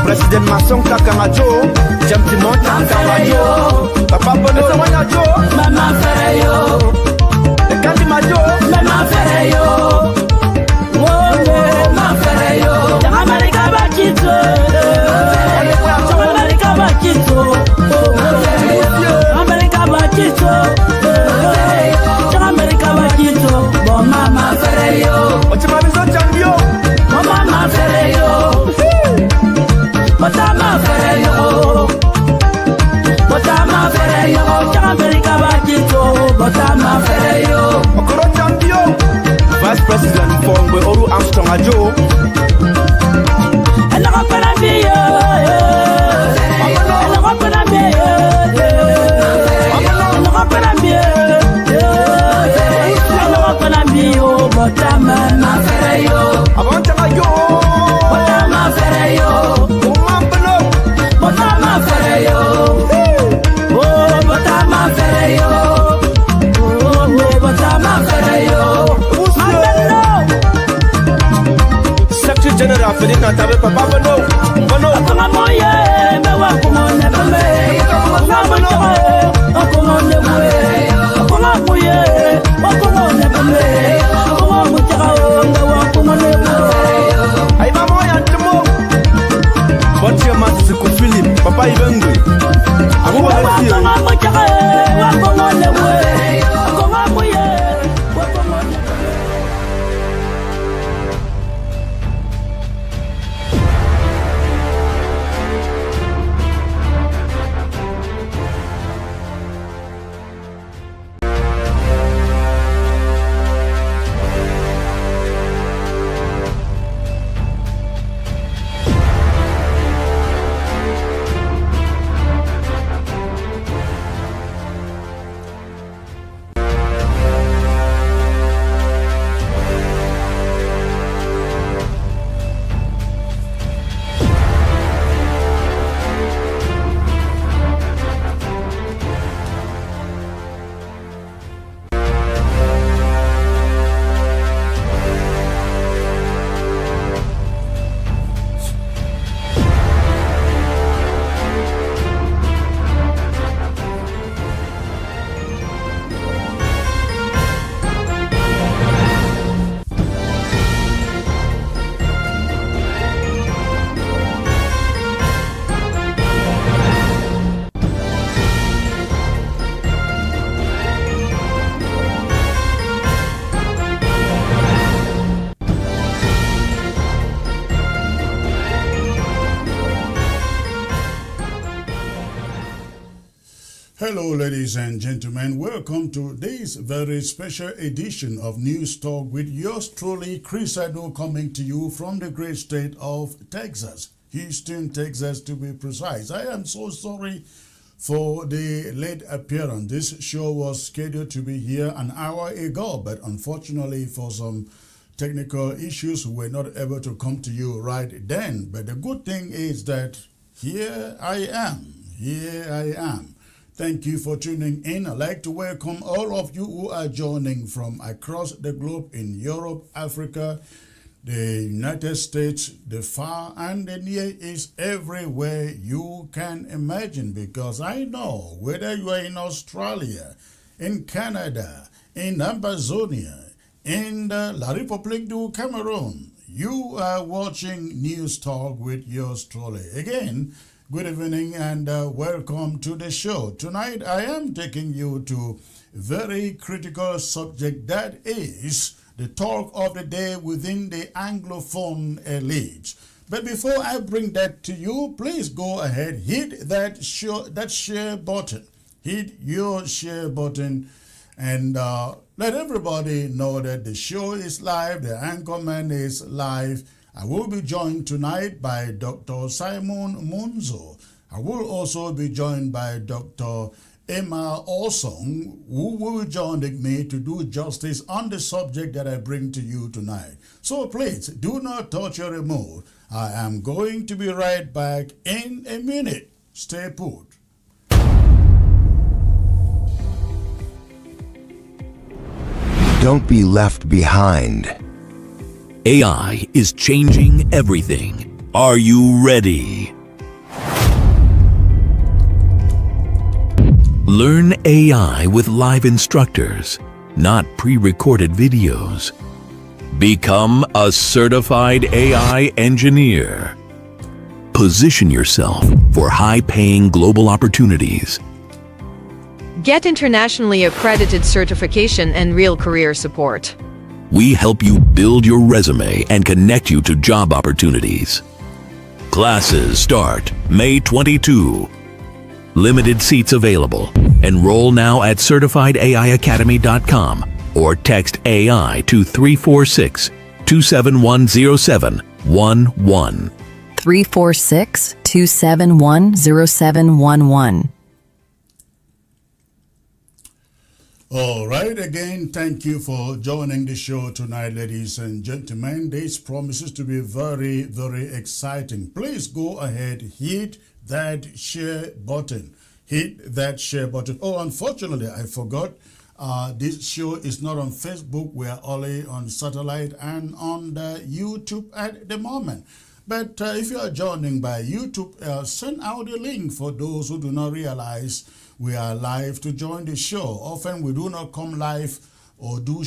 President Masson Kakamajo, Jamtimon Kakamajo, Papa Bono Wanajo, Mama Ferreyo, the Candy Majo, Mama Ferreyo, Mama Ferreyo, America Bakito, America Bakito, America Bakito, America Bakito, Mama Ferreyo, what's your mother's champion? Mama Ferreyo, Mama Ferreyo, Mama Ferreyo, America Bakito, Mama Ferreyo, Okoro champion, Vice President Fongwe Oru Armstrong Ajo, and I'm gonna be Mama Ferreyo, I want to go. Mama Ferreyo, Mama Ferreyo, oh, Mama Ferreyo, oh, Mama Ferreyo, Secretary General Fedina Tabe Papa Bono, Bono, Moye, Mewakumon, Nebame, Wakumon, Nebame, Wakumoye, Wakumon, Nebame. Ay mama ya tumo. What's your master to Philip? Papa Ibengu. I'm going Hello, ladies and gentlemen. Welcome to this very special edition of News Talk with yours truly, Chris Ado, coming to you from the great state of Texas, Houston, Texas, to be precise. I am so sorry for the late appearance. This show was scheduled to be here an hour ago, but unfortunately for some technical issues, we were not able to come to you right then. But the good thing is that here I am. Here I am. Thank you for tuning in. I'd like to welcome all of you who are joining from across the globe in Europe, Africa, the United States, the far and the near East, everywhere you can imagine, because I know whether you are in Australia, in Canada, in Ambazonia, in La République du Cameroon, you are watching News Talk with yours truly. Again, good evening and welcome to the show. Tonight I am taking you to a very critical subject, that is the talk of the day within the Anglophone elite. But before I bring that to you, please go ahead, hit that share button. Hit your share button and let everybody know that the show is live, the anchorman is live. I will be joined tonight by Dr. Simon Munzo. I will also be joined by Dr. Emma Osong, who will join me to do justice on the subject that I bring to you tonight. So please, do not touch your remote. I am going to be right back in a minute. Stay put. Don't be left behind. AI is changing everything. Are you ready? Learn AI with live instructors, not pre-recorded videos. Become a certified AI engineer. Position yourself for high-paying global opportunities. Get internationally accredited certification and real career support. We help you build your resume and connect you to job opportunities. Classes start May 22. Limited seats available. Enroll now at certifiedaiacademy.com or text AI to 346-271-0711. 346-271-0711. All right, again, thank you for joining the show tonight, ladies and gentlemen. This promises to be very, very exciting. Please go ahead, hit that share button. Hit that share button. Oh, unfortunately, I forgot. This show is not on Facebook. We are only on satellite and on the YouTube at the moment. But if you are joining by YouTube, send out a link for those who do not realize we are live to join the show. Often we do not come live or do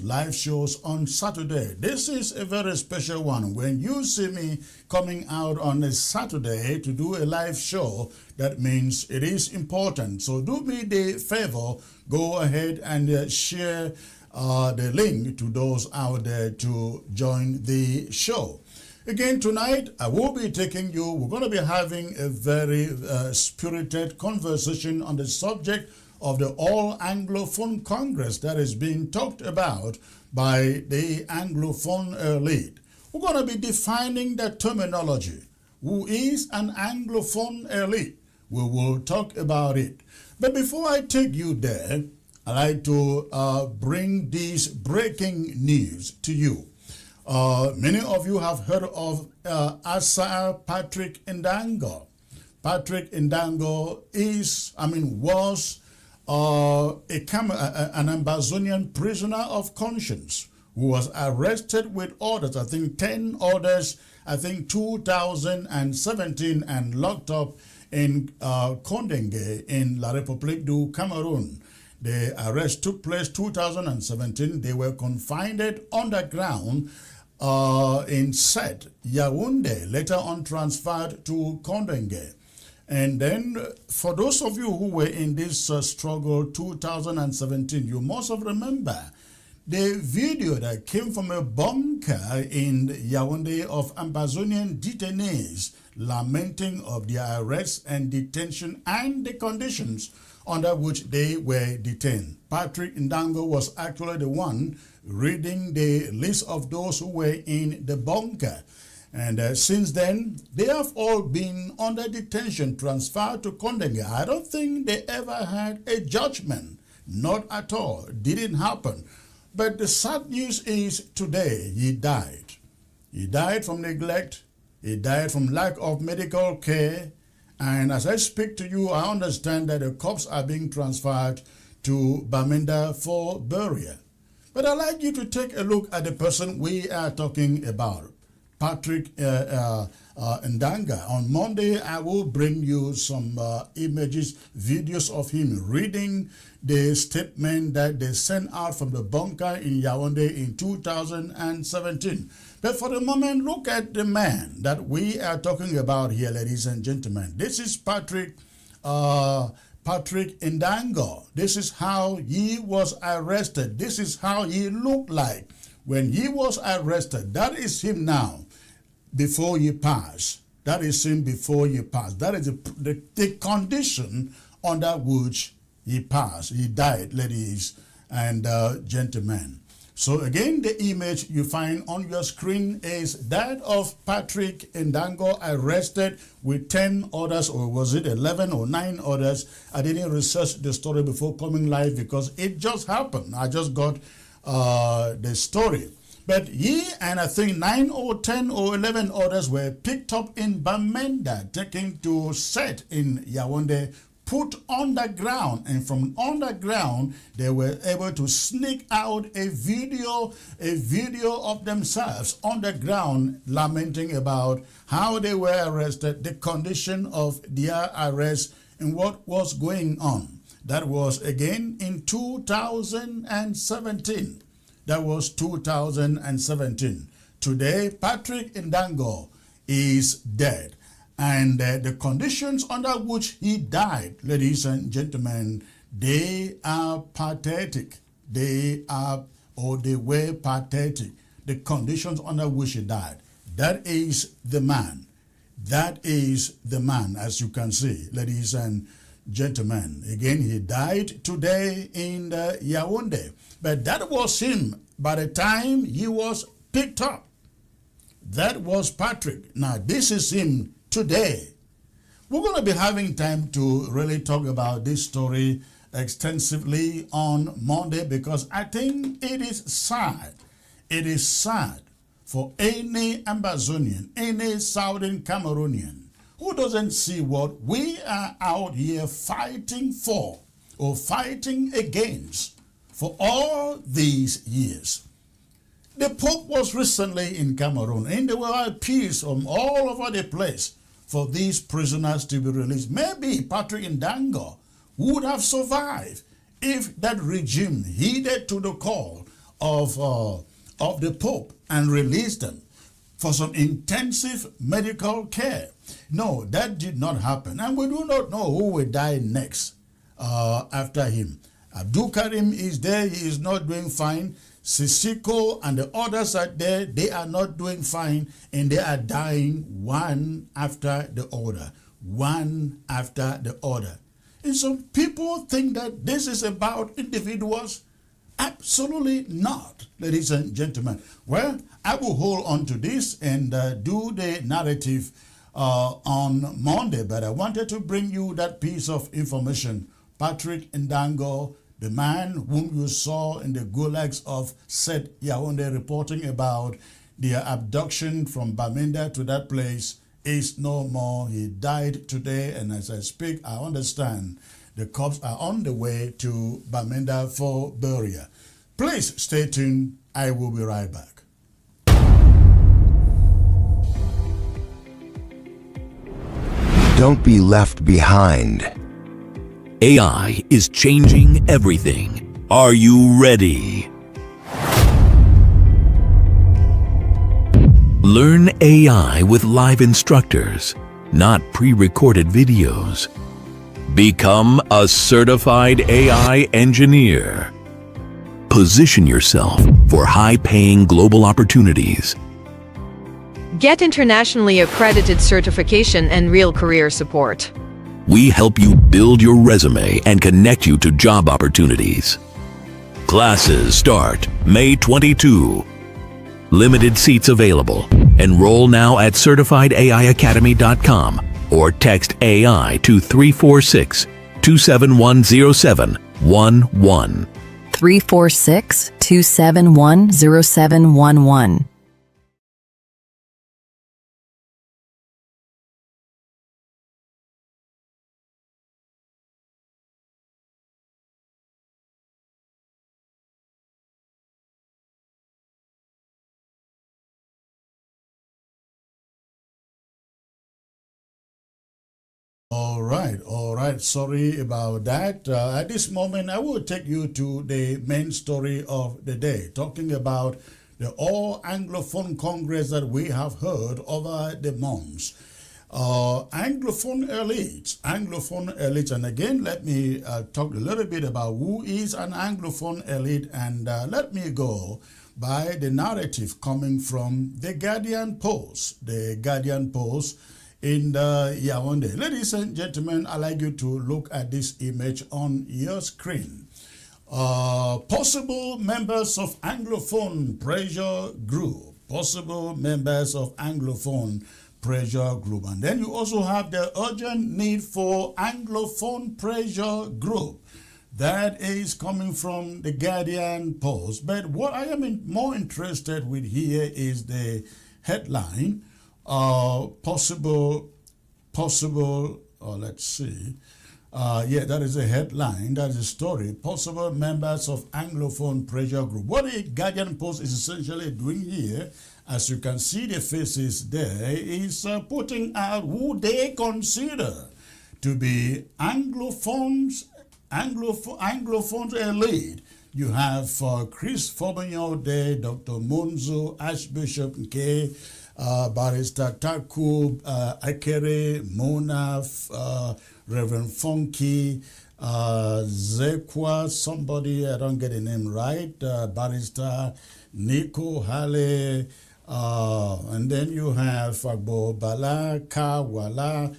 live shows on Saturday. This is a very special one. When you see me coming out on a Saturday to do a live show, that means it is important. So do me the favor, go ahead and share the link to those out there to join the show. Again, tonight, I will be taking you, we're going to be having a very spirited conversation on the subject of the All Anglophone Congress that is being talked about by the Anglophone elite. We're going to be defining the terminology. Who is an Anglophone elite? We will talk about it. But before I take you there, I'd like to bring this breaking news to you. Many of you have heard of Asa Patrick Ndango. Patrick Ndango was an Ambazonian prisoner of conscience who was arrested with orders, I think 10 orders, 2017, and locked up in Kondenge in La République du Cameroon. The arrest took place 2017. They were confined underground in Set, Yaoundé, later on transferred to Kondenge. And then for those of you who were in this struggle 2017, you must have remember the video that came from a bunker in Yaoundé of Ambazonian detainees lamenting of their arrest and detention and the conditions under which they were detained. Patrick Ndango was actually the one reading the list of those who were in the bunker. And since then, they have all been under detention, transferred to Kondenge. I don't think they ever had a judgment. Not at all. Didn't happen. But the sad news is today he died. He died from neglect. He died from lack of medical care. And as I speak to you, I understand that the corpse are being transferred to Bamenda for burial. But I'd like you to take a look at the person we are talking about, Patrick Ndanga. On Monday, I will bring you some images, videos of him reading the statement that they sent out from the bunker in Yaoundé in 2017. But for the moment, look at the man that we are talking about here, ladies and gentlemen. This is Patrick Ndango. This is how he was arrested. This is how he looked like when he was arrested. That is him now, before he passed. That is him before he passed. That is the condition under which he passed. He died, ladies and gentlemen. So again, the image you find on your screen is that of Patrick Ndango, arrested with 10 others, or was it 11 or 9 others? I didn't research the story before coming live because it just happened. I just got the story. But he and I think 9 or 10 or 11 others were picked up in Bamenda, taken to Set in Yaoundé put underground, and from underground they were able to sneak out a video of themselves underground lamenting about how they were arrested, the condition of their arrest, and what was going on. That was again in 2017. That was 2017. Today, Patrick Ndango is dead. And the conditions under which he died, ladies and gentlemen, they are pathetic. They were pathetic. The conditions under which he died. That is the man. That is the man, as you can see, ladies and gentlemen. Again, he died today in Yaoundé. But that was him by the time he was picked up. That was Patrick. Now, this is him today. We're going to be having time to really talk about this story extensively on Monday because I think it is sad. It is sad for any Ambazonian, any Southern Cameroonian who doesn't see what we are out here fighting for or fighting against for all these years. The Pope was recently in Cameroon and there were appeals from all over the place for these prisoners to be released. Maybe Patrick Ndango would have survived if that regime heeded to the call of the Pope and released them for some intensive medical care. No, that did not happen. And we do not know who will die next after him. Abdul Karim is there. He is not doing fine. Sissiko and the others are there. They are not doing fine. And they are dying one after the other. One after the other. And some people think that this is about individuals. Absolutely not, ladies and gentlemen. Well, I will hold on to this and do the narrative on Monday. But I wanted to bring you that piece of information. Patrick Ndango, the man whom you saw in the gulags of said Yaoundé reporting about their abduction from Bamenda to that place, is no more. He died today, and as I speak, I understand the cops are on the way to Bamenda for burial. Please stay tuned. I will be right back. Don't be left behind. AI is changing everything. Are you ready? Learn AI with live instructors, not pre-recorded videos. Become a certified AI engineer. Position yourself for high-paying global opportunities. Get internationally accredited certification and real career support. We help you build your resume and connect you to job opportunities. Classes start May 22. Limited seats available. Enroll now at certifiedaiacademy.com or text AI to 346-271-0711. 346-271-0711. All right. Sorry about that. At this moment, I will take you to the main story of the day, talking about the All Anglophone Congress that we have heard over the months. Anglophone elites, and again, let me talk a little bit about who is an Anglophone elite, and let me go by the narrative coming from the Guardian Post. The Guardian Post in the Yaoundé. Ladies and gentlemen, I'd like you to look at this image on your screen. Possible members of Anglophone pressure group. Possible members of Anglophone pressure group. And then you also have the urgent need for Anglophone pressure group. That is coming from the Guardian Post. But what I am more interested with here is the headline. Let's see. Yeah, that is a headline. That is a story. Possible members of Anglophone pressure group. What the Guardian Post is essentially doing here, as you can see the faces there, is putting out who they consider to be Anglophones elite. You have Chris Fobignon there, Dr. Monzo, Archbishop Nke, Barrister Takub, Akere, Mona, Reverend Funky, Zekwa, somebody, I don't get the name right, Barrister Nico Hale, and then you have Agbo Bala, Kawala,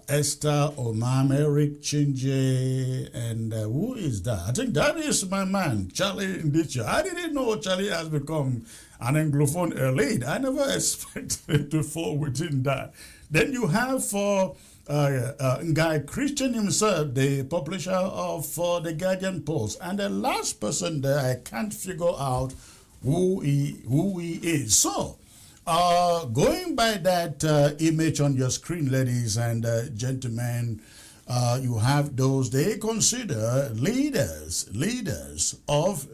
Esther Omam, Eric Chinje, and who is that? I think that is my man, Charlie Ndicho. I didn't know Charlie has become an Anglophone elite. I never expected to fall within that. Then you have Guy Christian himself, the publisher of the Guardian Post. And the last person there, I can't figure out who he is. So, going by that image on your screen, ladies and gentlemen, you have those they consider leaders of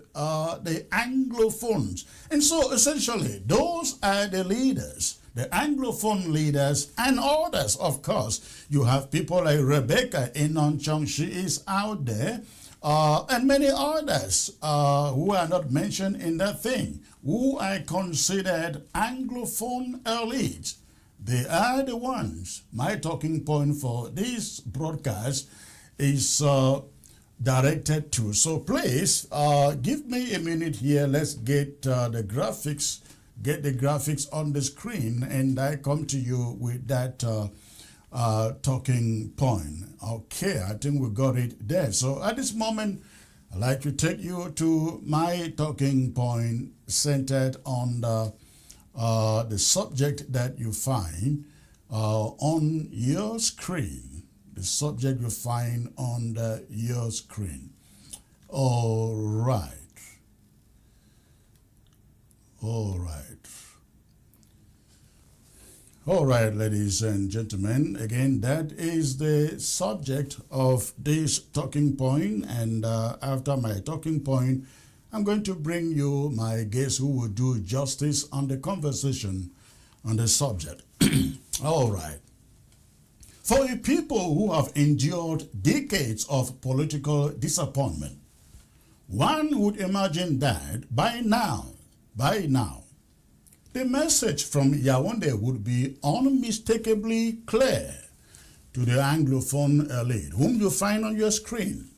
the Anglophones. And so essentially, those are the leaders, the Anglophone leaders, and others, of course. You have people like Rebecca Inonchong, she is out there, and many others who are not mentioned in that thing, who are considered Anglophone elites. They are the ones. My talking point for this broadcast is directed to. So please, give me a minute here. Let's get the graphics, on the screen, and I come to you with that talking point. Okay, I think we got it there. So at this moment, I'd like to take you to my talking point centered on the subject that you find on your screen. The subject you find on your screen. All right. All right, ladies and gentlemen. Again, that is the subject of this talking point. And after my talking point, I'm going to bring you my guest who will do justice on the conversation on the subject. All right. For a people who have endured decades of political disappointment, one would imagine that by now, the message from Yaoundé would be unmistakably clear to the Anglophone elite, whom you find on your screen.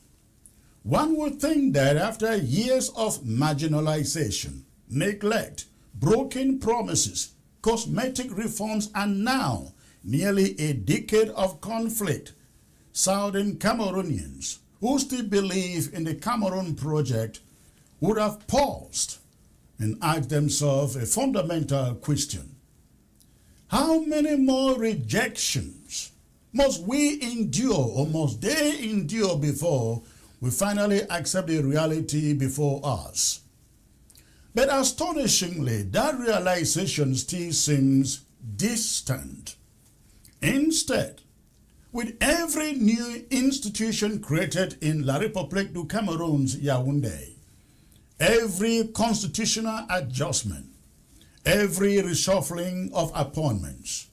One would think that after years of marginalization, neglect, broken promises, cosmetic reforms, and now nearly a decade of conflict, Southern Cameroonians who still believe in the Cameroon project would have paused and asked themselves a fundamental question. How many more rejections must we endure, or must they endure, before we finally accept the reality before us? But astonishingly, that realization still seems distant. Instead, with every new institution created in La République du Cameroon's Yaoundé, every constitutional adjustment, every reshuffling of appointments,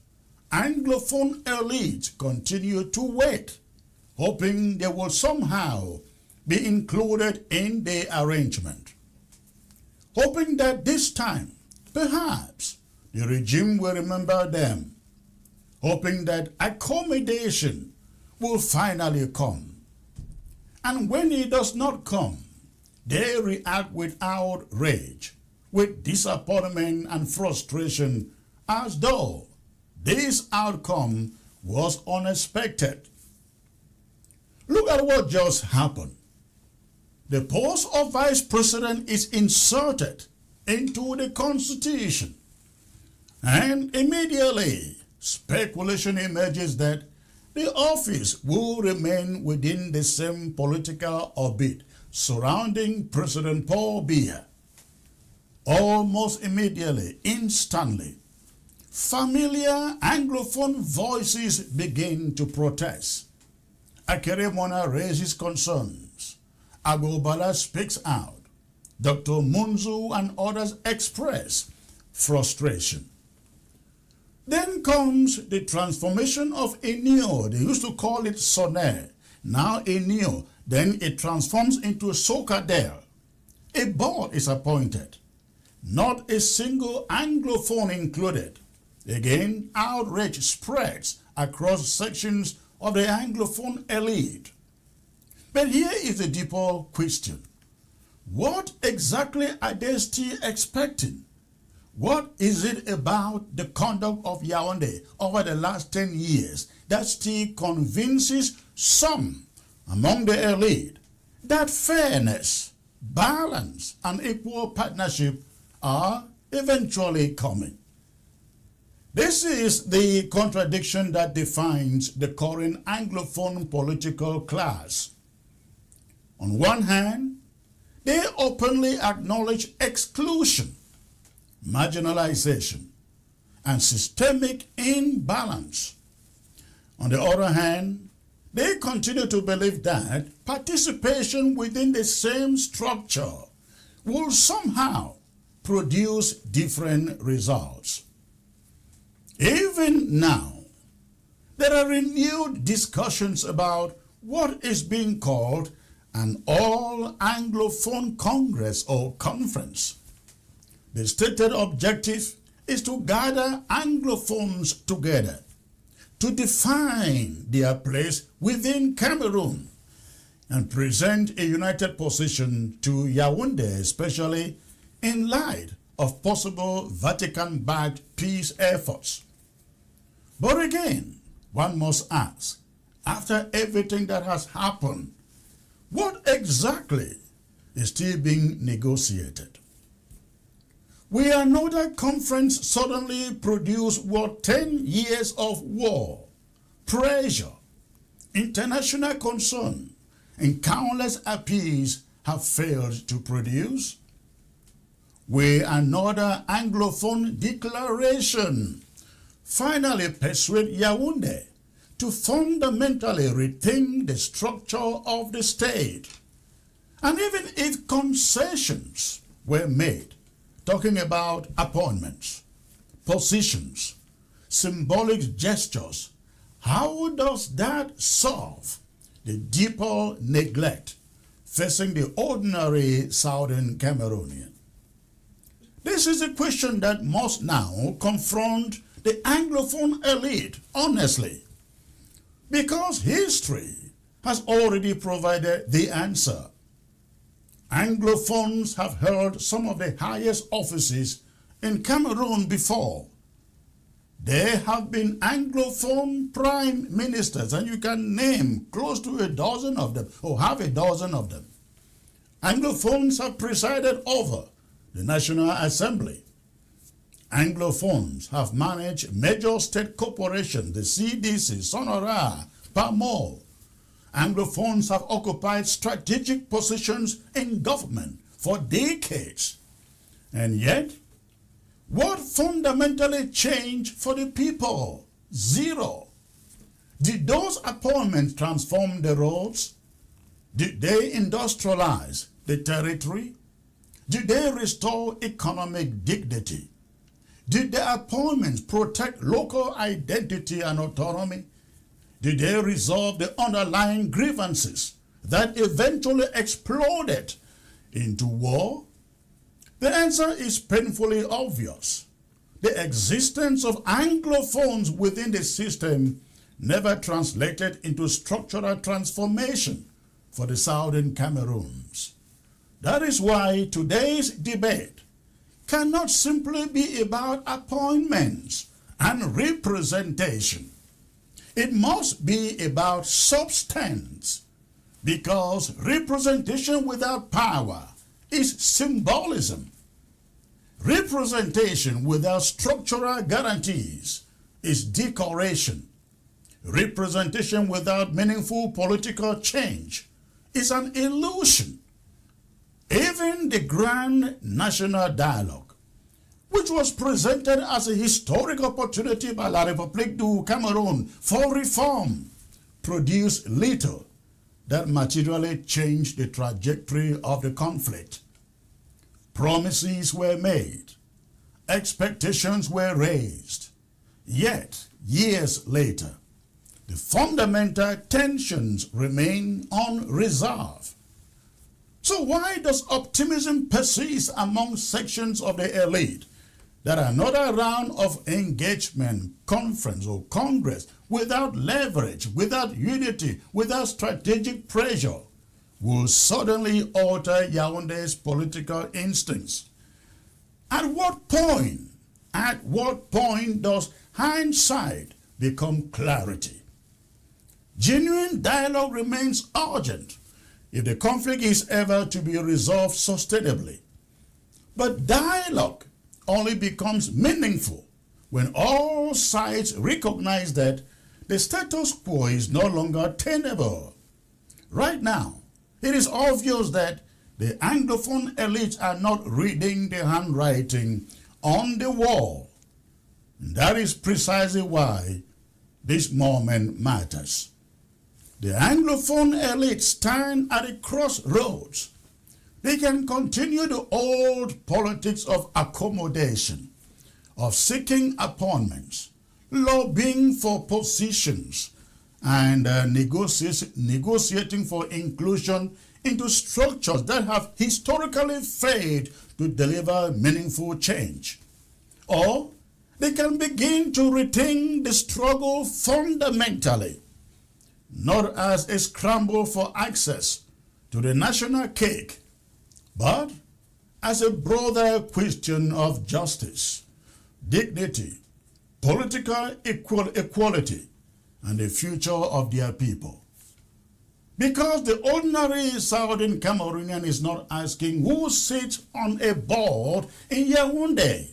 Anglophone elites continue to wait, hoping they will somehow be included in the arrangement. Hoping that this time, perhaps, the regime will remember them. Hoping that accommodation will finally come. And when it does not come, they react with outrage, with disappointment and frustration, as though this outcome was unexpected. Look at what just happened. The post of vice president is inserted into the constitution, and immediately speculation emerges that the office will remain within the same political orbit surrounding President Paul Biya. Almost immediately, instantly, familiar Anglophone voices begin to protest. Akeremona raises concerns. Agobala speaks out. Dr. Munzu and others express frustration. Then comes the transformation of Enio. They used to call it Soner. Now Enio. Then it transforms into Sokadel. A board is appointed. Not a single Anglophone included. Again, outrage spreads across sections of the Anglophone elite. But here is the deeper question. What exactly are they still expecting? What is it about the conduct of Yaoundé over the last 10 years that still convinces some among the elite that fairness, balance, and equal partnership are eventually coming? This is the contradiction that defines the current Anglophone political class. On one hand, they openly acknowledge exclusion, marginalization, and systemic imbalance. On the other hand, they continue to believe that participation within the same structure will somehow produce different results. Even now, there are renewed discussions about what is being called an all-Anglophone Congress or conference. The stated objective is to gather Anglophones together to define their place within Cameroon and present a united position to Yaoundé, especially in light of possible Vatican-backed peace efforts. But again, one must ask, after everything that has happened, what exactly is still being negotiated? Will another conference suddenly produce what 10 years of war, pressure, international concern, and countless appeals have failed to produce? Will another Anglophone declaration finally persuade Yaoundé to fundamentally rethink the structure of the state? And even if concessions were made, talking about appointments, positions, symbolic gestures, how does that solve the deeper neglect facing the ordinary Southern Cameroonian? This is a question that must now confront the Anglophone elite honestly, because history has already provided the answer. Anglophones have held some of the highest offices in Cameroon before. There have been Anglophone prime ministers, and you can name close to a dozen of them, or half a dozen of them. Anglophones have presided over the National Assembly. Anglophones have managed major state corporations, the CDC, Sonora, Pamol. Anglophones have occupied strategic positions in government for decades. And yet, what fundamentally changed for the people? Zero. Did those appointments transform the roads? Did they industrialize the territory? Did they restore economic dignity? Did the appointments protect local identity and autonomy? Did they resolve the underlying grievances that eventually exploded into war? The answer is painfully obvious. The existence of Anglophones within the system never translated into structural transformation for the Southern Cameroons. That is why today's debate cannot simply be about appointments and representation. It must be about substance, because representation without power is symbolism. Representation without structural guarantees is decoration. Representation without meaningful political change is an illusion. Even the Grand National Dialogue, which was presented as a historic opportunity by La République du Cameroun for reform, produced little that materially changed the trajectory of the conflict. Promises were made, expectations were raised, yet years later, the fundamental tensions remain unresolved. So why does optimism persist among sections of the elite that another round of engagement, conference or congress without leverage, without unity, without strategic pressure will suddenly alter Yaoundé's political instincts? At what point does hindsight become clarity? Genuine dialogue remains urgent if the conflict is ever to be resolved sustainably. But dialogue only becomes meaningful when all sides recognize that the status quo is no longer tenable. Right now, it is obvious that the Anglophone elites are not reading the handwriting on the wall. And that is precisely why this moment matters. The Anglophone elites stand at a crossroads. They can continue the old politics of accommodation, of seeking appointments, lobbying for positions, and negotiating for inclusion into structures that have historically failed to deliver meaningful change. Or they can begin to rethink the struggle fundamentally, not as a scramble for access to the national cake, but as a broader question of justice, dignity, political equality, and the future of their people. Because the ordinary Southern Cameroonian is not asking who sits on a board in Yaoundé.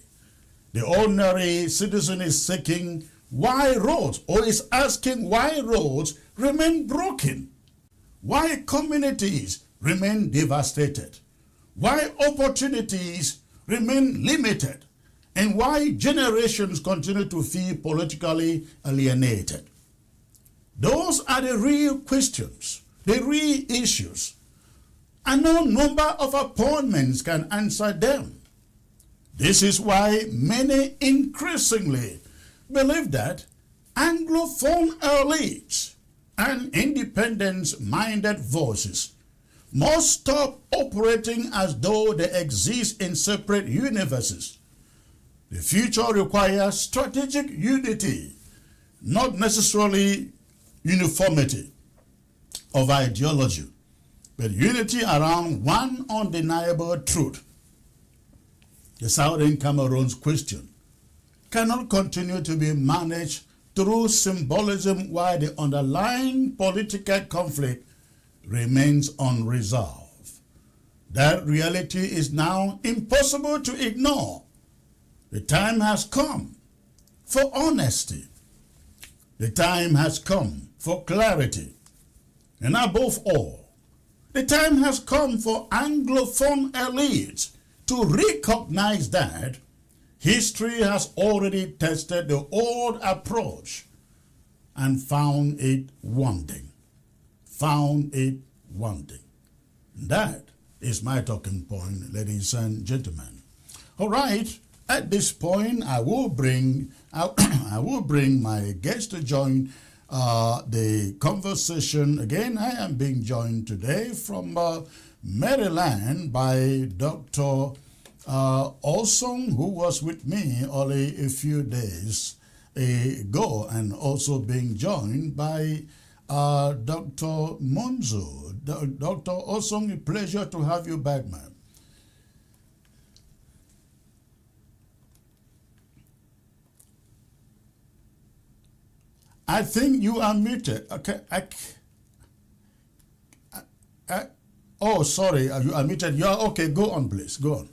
The ordinary citizen is seeking why roads, or is asking why roads remain broken, why communities remain devastated, why opportunities remain limited, and why generations continue to feel politically alienated. Those are the real questions, the real issues, and no number of appointments can answer them. This is why many increasingly believe that Anglophone elites and independence-minded voices must stop operating as though they exist in separate universes. The future requires strategic unity, not necessarily uniformity of ideology, but unity around one undeniable truth. The Southern Cameroons question cannot continue to be managed through symbolism while the underlying political conflict remains unresolved. That reality is now impossible to ignore. The time has come for honesty. The time has come for clarity. And above all, the time has come for Anglophone elites to recognize that history has already tested the old approach and found it wanting. That is my talking point, ladies and gentlemen. All right, at this point, I will bring my guest to join the conversation. Again, I am being joined today from Maryland by Dr. Osong, who was with me only a few days ago, and also being joined by Dr. Monzo. Dr. Osong, a pleasure to have you back, ma'am. I think you are muted. Okay. Oh, sorry. You are muted. You are okay. Go on, please. Go on.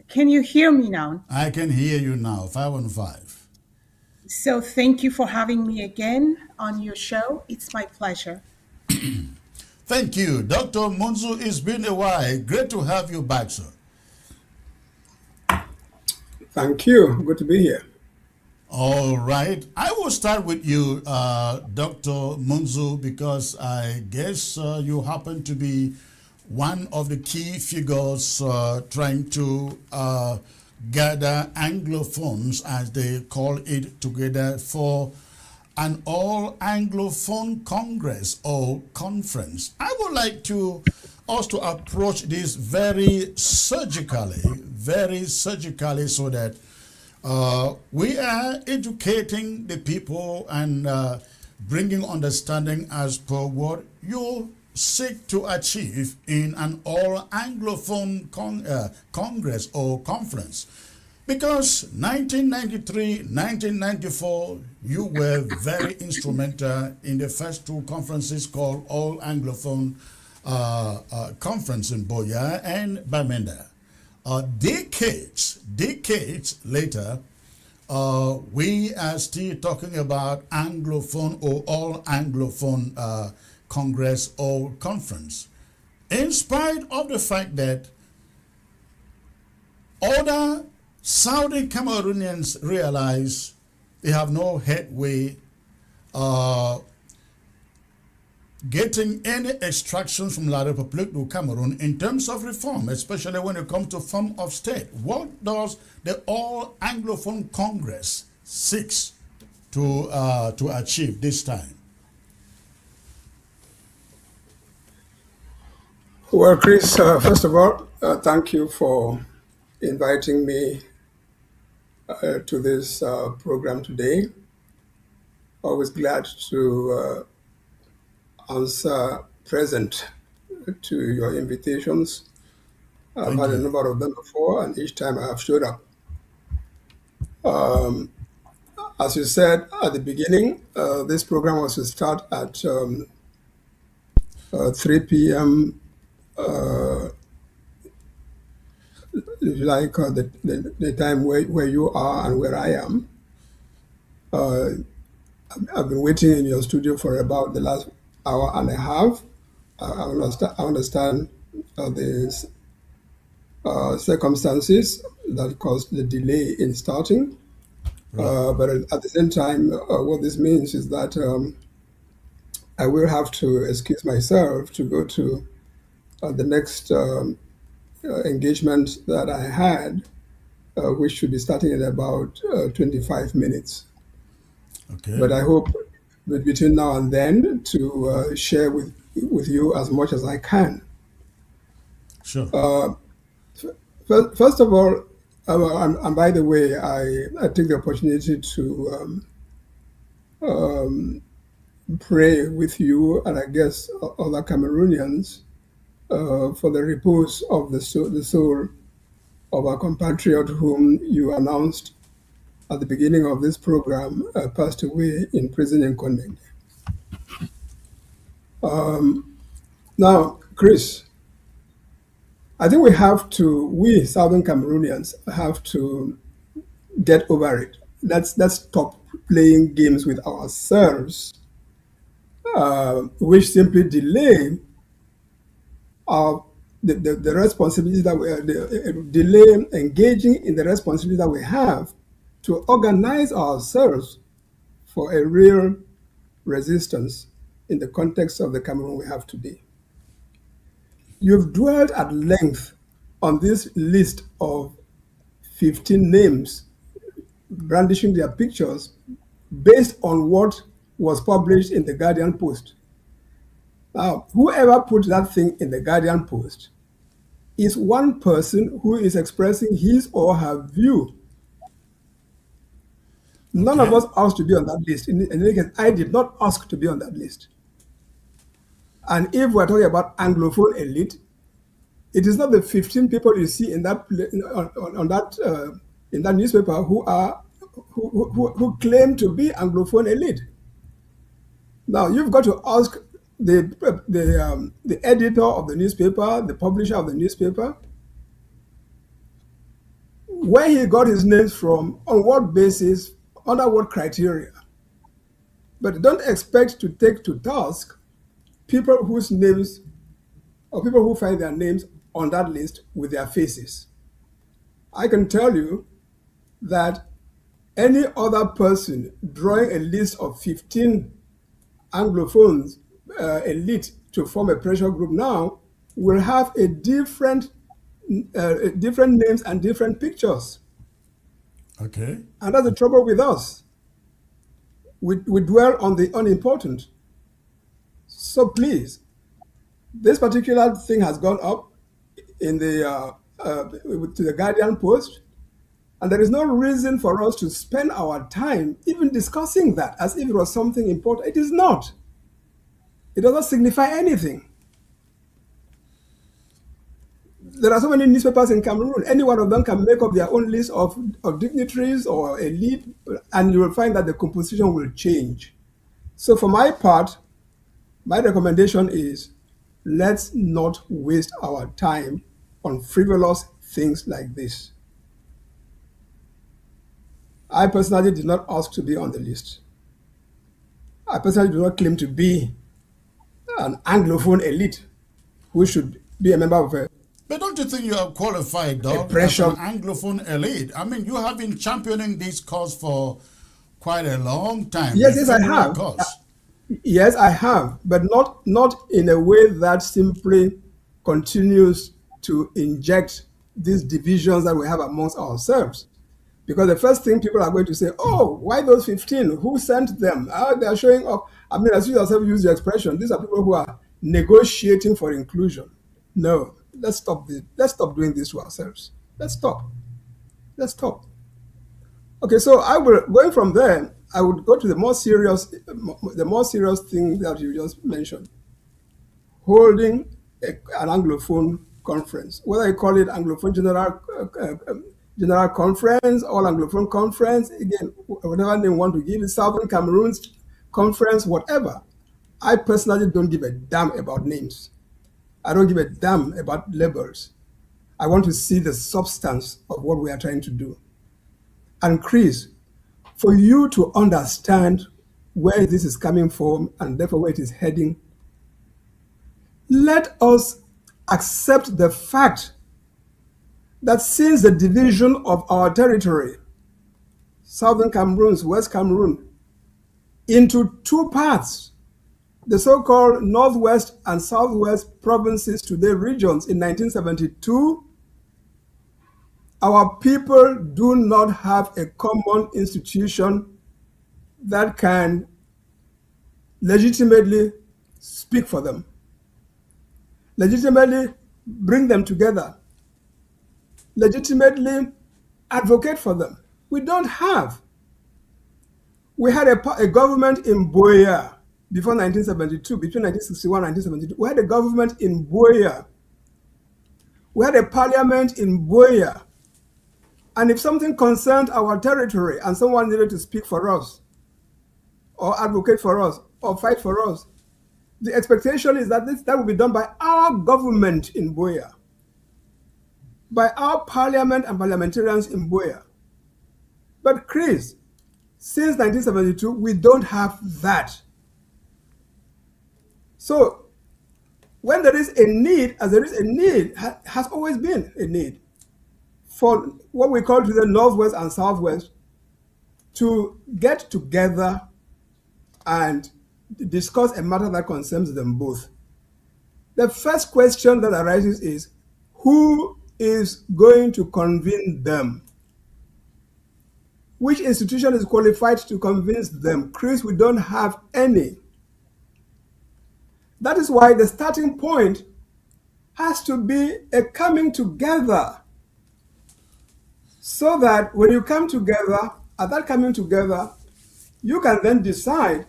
Can you hear me now? I can hear you now. 515. So thank you for having me again on your show. It's my pleasure. Thank you. Dr. Monzo, it's been a while. Great to have you back, sir. Thank you. Good to be here. All right. I will start with you, Dr. Munzu, because I guess you happen to be one of the key figures trying to gather Anglophones, as they call it, together for an all Anglophone Congress or conference. I would like to us to approach this very surgically, so that we are educating the people and bringing understanding as per what you seek to achieve in an all Anglophone Congress or conference. Because 1993, 1994, you were very instrumental in the first two conferences called All Anglophone Conference in Biya and Bamenda. Decades later, we are still talking about Anglophone or All Anglophone Congress or Conference. In spite of the fact that other Southern Cameroonians realize they have no headway getting any extractions from La République du Cameroon in terms of reform, especially when it comes to form of state. What does the All Anglophone Congress seeks to achieve this time? Well, Chris, first of all, thank you for inviting me to this program today. Always glad to answer present to your invitations. I've had a number of them before, and each time I have showed up. As you said at the beginning, this program was to start at 3 p.m. If you like, the time where you are and where I am. I've been waiting in your studio for about the last hour and a half. I understand the circumstances that caused the delay in starting. Right. But at the same time, what this means is that I will have to excuse myself to go to the next engagement that I had, which should be starting in about 25 minutes. Okay. But I hope that between now and then to share with you as much as I can. Sure. First of all, and by the way, I take the opportunity to pray with you and I guess other Cameroonians for the repose of the soul of our compatriot whom you announced at the beginning of this program passed away in prison in Condé. Now, Chris, I think we Southern Cameroonians have to get over it. Let's stop playing games with ourselves, which simply delay the responsibility that we delay engaging in the responsibility that we have to organize ourselves for a real resistance in the context of the Cameroon we have today. You've dwelled at length on this list of 15 names brandishing their pictures based on what was published in the Guardian Post. Now, whoever put that thing in the Guardian Post is one person who is expressing his or her view. None of us asked to be on that list. In any case, I did not ask to be on that list. And if we're talking about Anglophone elite, it is not the 15 people you see in that in that newspaper who claim to be Anglophone elite. Now you've got to ask the editor of the newspaper, the publisher of the newspaper, where he got his names from, on what basis, under what criteria. But don't expect to take to task people whose names, or people who find their names on that list with their faces. I can tell you that any other person drawing a list of 15 Anglophones elite to form a pressure group now will have a different names and different pictures. Okay. And that's the trouble with us. We dwell on the unimportant. So please, this particular thing has gone up in the to the Guardian post, and there is no reason for us to spend our time even discussing that as if it was something important. It is not. It does not signify anything. There are so many newspapers in Cameroon. Any one of them can make up their own list of dignitaries or elite, and you will find that the composition will change. So for my part, my recommendation is let's not waste our time on frivolous things like this. I personally did not ask to be on the list. I personally do not claim to be an Anglophone elite who should be a member of a But don't you think you are qualified, dog, as pressure. an Anglophone elite? I mean, you have been championing this cause for quite a long time. Yes, I have. Yes, I have, but not in a way that simply continues to inject these divisions that we have amongst ourselves. Because the first thing people are going to say, oh, why those 15? Who sent them? They are showing up. I mean, as you yourself use the expression, these are people who are negotiating for inclusion. No, let's stop this. Let's stop doing this to ourselves. Let's stop. Let's stop. Okay, so going from there, I would go to the more serious thing that you just mentioned: holding an Anglophone conference, whether you call it Anglophone General Conference, All Anglophone Conference, again, whatever name you want to give it, Southern Cameroons Conference, whatever. I personally don't give a damn about names. I don't give a damn about labels. I want to see the substance of what we are trying to do. And Chris, for you to understand where this is coming from and therefore where it is heading, let us accept the fact that since the division of our territory, Southern Cameroons, West Cameroon, into two parts, the so-called Northwest and Southwest provinces, today regions, in 1972, our people do not have a common institution that can legitimately speak for them, legitimately bring them together, legitimately advocate for them. We don't have. We had a government in Biya before 1972, between 1961 and 1972. We had a government in Biya. We had a parliament in Biya. And if something concerned our territory and someone needed to speak for us, or advocate for us, or fight for us, the expectation is that that will be done by our government in Biya, by our parliament and parliamentarians in Biya. But Chris, since 1972, we don't have that. So when there is a need, as there is a need, has always been a need for what we call to the Northwest and Southwest to get together and discuss a matter that concerns them both. The first question that arises is, who is going to convene them? Which institution is qualified to convince them? Chris, we don't have any. That is why the starting point has to be a coming together, so that when you come together, at that coming together, you can then decide,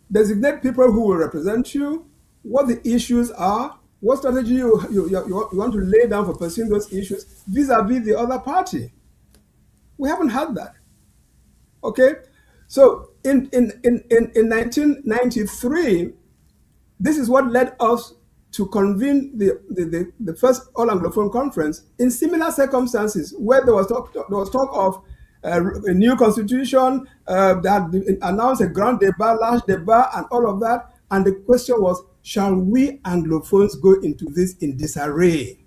designate people who will represent you, what the issues are, what strategy you want to lay down for pursuing those issues vis-a-vis the other party. We haven't had that. Okay? So in 1993, this is what led us to convene the first All Anglophone Conference in similar circumstances, where there was talk of a new constitution, that announced a grand débat, large débat, and all of that. And the question was, shall we Anglophones go into this in disarray?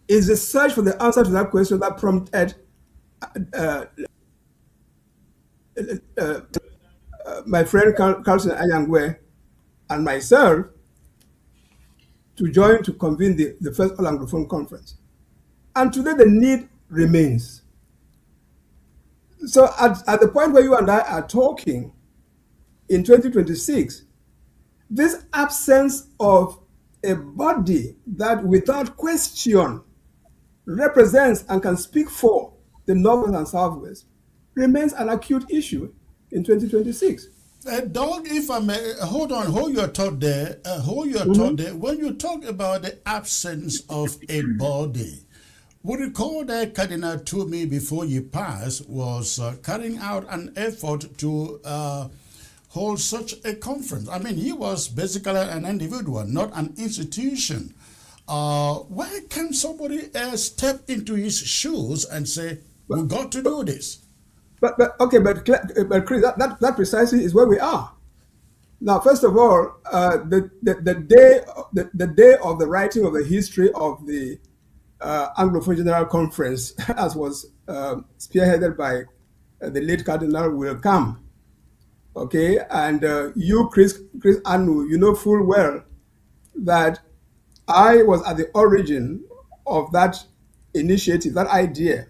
It's the search for the answer to that question that prompted my friend Carlson Anyangwe and myself to join to convene the first All Anglophone conference. And today the need remains. So at the point where you and I are talking in 2026, this absence of a body that without question represents and can speak for the North and Southwest remains an acute issue in 2026. Doug, if I may, hold your thought there. Thought there. When you talk about the absence of a body, we recall that Cardinal Toomey, before he passed, was carrying out an effort to hold such a conference. I mean, he was basically an individual, not an institution. Why can't somebody else step into his shoes and say, "We got to do this"? But Chris, that precisely is where we are. Now, first of all, the day of the writing of the history of the Anglophone General Conference, as was spearheaded by the late Cardinal, will come. Okay, and you, Chris Anu, you know full well that I was at the origin of that initiative, that idea.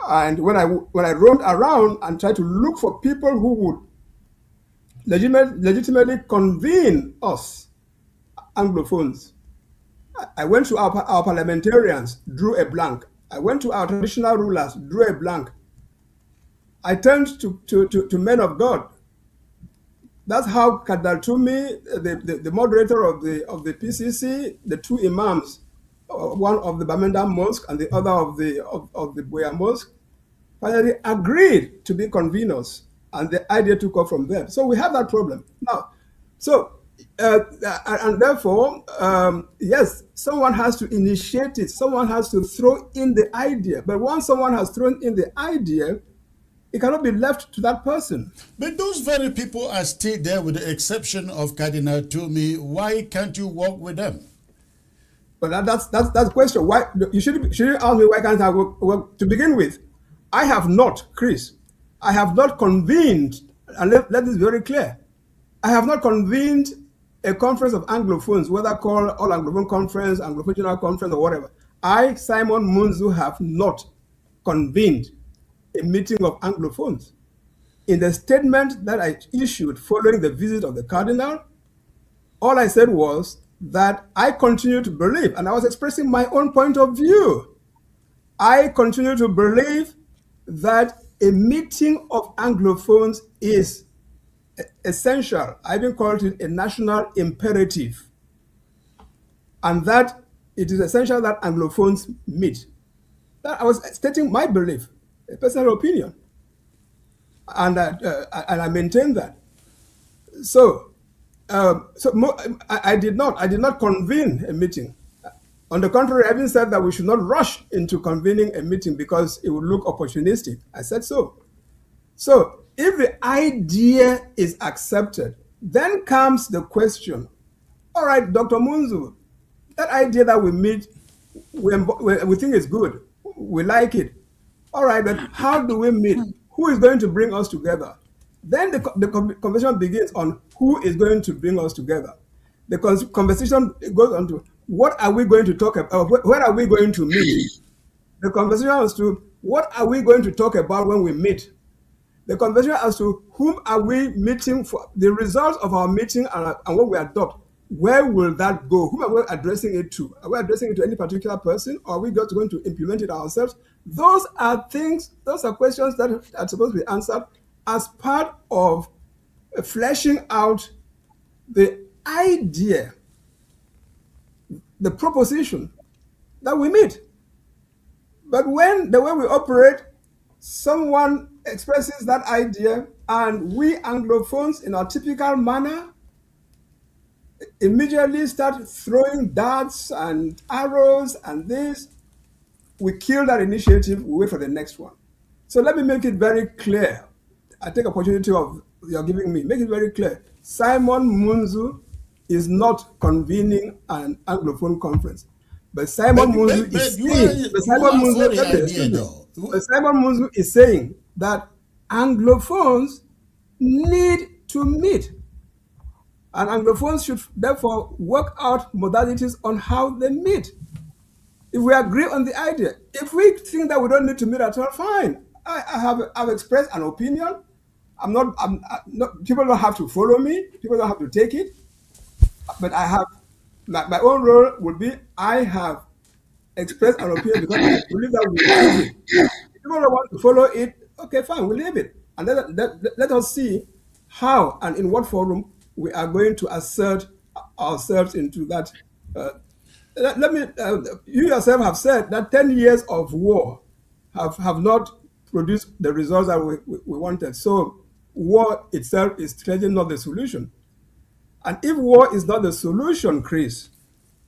And when I roamed around and tried to look for people who would legitimately convene us, Anglophones, I went to our parliamentarians, drew a blank. I went to our traditional rulers, drew a blank. I turned to men of God. That's how Cardinal Toomey, the moderator of the PCC, the two imams, one of the Bamenda Mosque and the other of the Biya Mosque, finally agreed to be conveners, and the idea took off from there. So we have that problem now. So and therefore, yes, someone has to initiate it. Someone has to throw in the idea. But once someone has thrown in the idea, it cannot be left to that person. But those very people are still there, with the exception of Cardinal Toomey. Why can't you work with them? But that's the question. Why you shouldn't ask me why can't I work? To begin with, I have not, Chris. I have not convened, and let this be very clear. I have not convened a conference of Anglophones, whether called All Anglophone Conference, Anglophone General Conference, or whatever. I, Simon Munzu, have not convened a meeting of Anglophones. In the statement that I issued following the visit of the Cardinal, all I said was that I continue to believe, and I was expressing my own point of view. I continue to believe that a meeting of Anglophones is essential. I even called it a national imperative, and that it is essential that Anglophones meet. That I was stating my belief, a personal opinion, and I maintain that. I did not convene a meeting. On the contrary, I even said that we should not rush into convening a meeting because it would look opportunistic. I said so. So if the idea is accepted, then comes the question, all right, Dr. Munzu, that idea that we meet, we think is good. We like it. All right, but how do we meet? Who is going to bring us together? Then the conversation begins on who is going to bring us together. The conversation goes on to what are we going to talk about? Where are we going to meet? The conversation as to what are we going to talk about when we meet? The conversation as to whom are we meeting for? The results of our meeting and what we adopt. Where will that go? Whom are we addressing it to? Are we addressing it to any particular person, or are we just going to implement it ourselves? Those are questions that are supposed to be answered as part of fleshing out the idea, the proposition that we meet. But when the way we operate, someone expresses that idea, and we Anglophones, in our typical manner, immediately start throwing darts and arrows and this, we kill that initiative, we wait for the next one. So let me make it very clear. I take opportunity of you're giving me, make it very clear. Simon Munzu is not convening an Anglophone conference. But Simon Munzu is saying, Simon Munzu is saying that Anglophones need to meet. And Anglophones should therefore work out modalities on how they meet. If we agree on the idea, if we think that we don't need to meet at all, fine. I've expressed an opinion. I'm not, people don't have to follow me. People don't have to take it. But I have, my own role would be, I have expressed an opinion because I believe that we leave it. If people don't want to follow it, okay, fine, we leave it. And let us see how and in what forum we are going to assert ourselves into that. You yourself have said that 10 years of war have not produced the results that we wanted. So war itself is clearly not the solution. And if war is not the solution, Chris,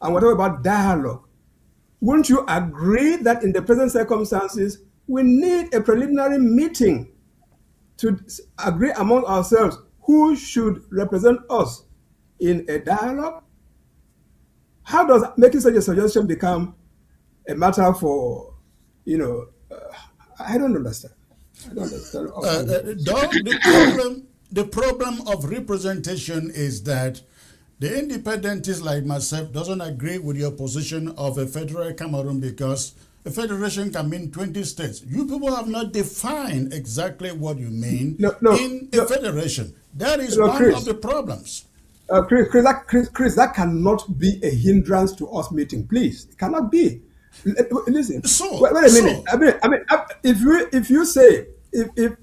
and whatever about dialogue, wouldn't you agree that in the present circumstances, we need a preliminary meeting to agree among ourselves who should represent us in a dialogue? How does making such a suggestion become a matter for, I don't understand. I don't understand. The problem of representation is that the independentists like myself doesn't agree with your position of a federal Cameroon because a federation can mean 20 states. You people have not defined exactly what you mean in a federation. That is one Chris, of the problems. Chris, that cannot be a hindrance to us meeting. Please, it cannot be. Listen. So, wait a minute. I mean, if you say if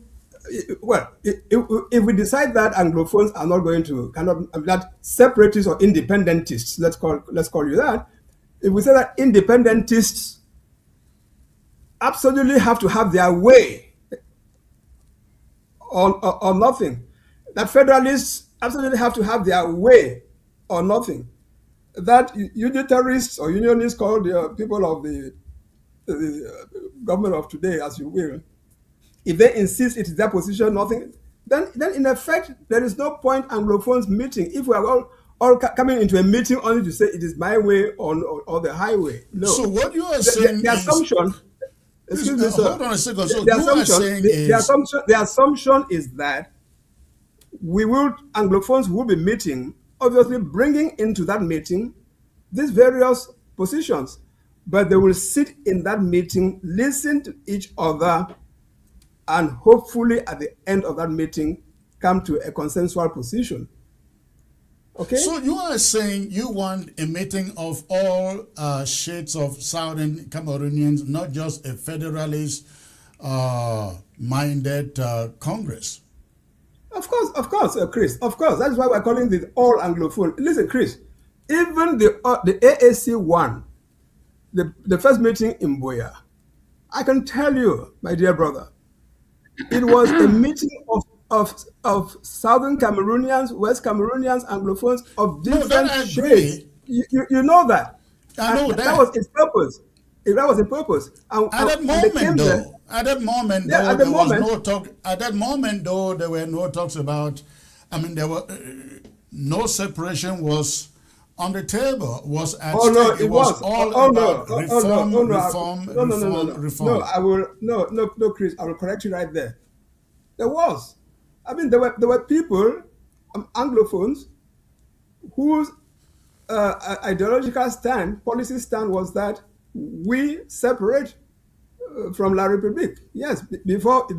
we decide that Anglophones are not going to that separatists or independentists, let's call you that. If we say that independentists absolutely have to have their way or nothing, that federalists absolutely have to have their way or nothing, that unitarists or unionists, called the people of the government of today, as you will, if they insist it is their position, nothing, then in effect there is no point Anglophones meeting if we are all coming into a meeting only to say it is my way or the highway. No. So what you are saying the assumption. Excuse me, sir. Hold on a second. So the assumption is that Anglophones will be meeting, obviously bringing into that meeting these various positions, but they will sit in that meeting, listen to each other, and hopefully at the end of that meeting come to a consensual position. Okay? So you are saying you want a meeting of all shades of Southern Cameroonians, not just a federalist minded Congress. Of course, Chris. Of course. That's why we're calling this all Anglophone. Listen, Chris, even the AAC one, the first meeting in Biya, I can tell you, my dear brother, it was a meeting of Southern Cameroonians, West Cameroonians, Anglophones of different shades. You know that. I know that. That was its purpose. That was the purpose. At that moment, there were no talks about, there were no separation was on the table, was at stake. It was all about reform. No, Chris, I will correct you right there. There was. There were people, Anglophones, whose ideological policy stand was that we separate from La République. Yes, before the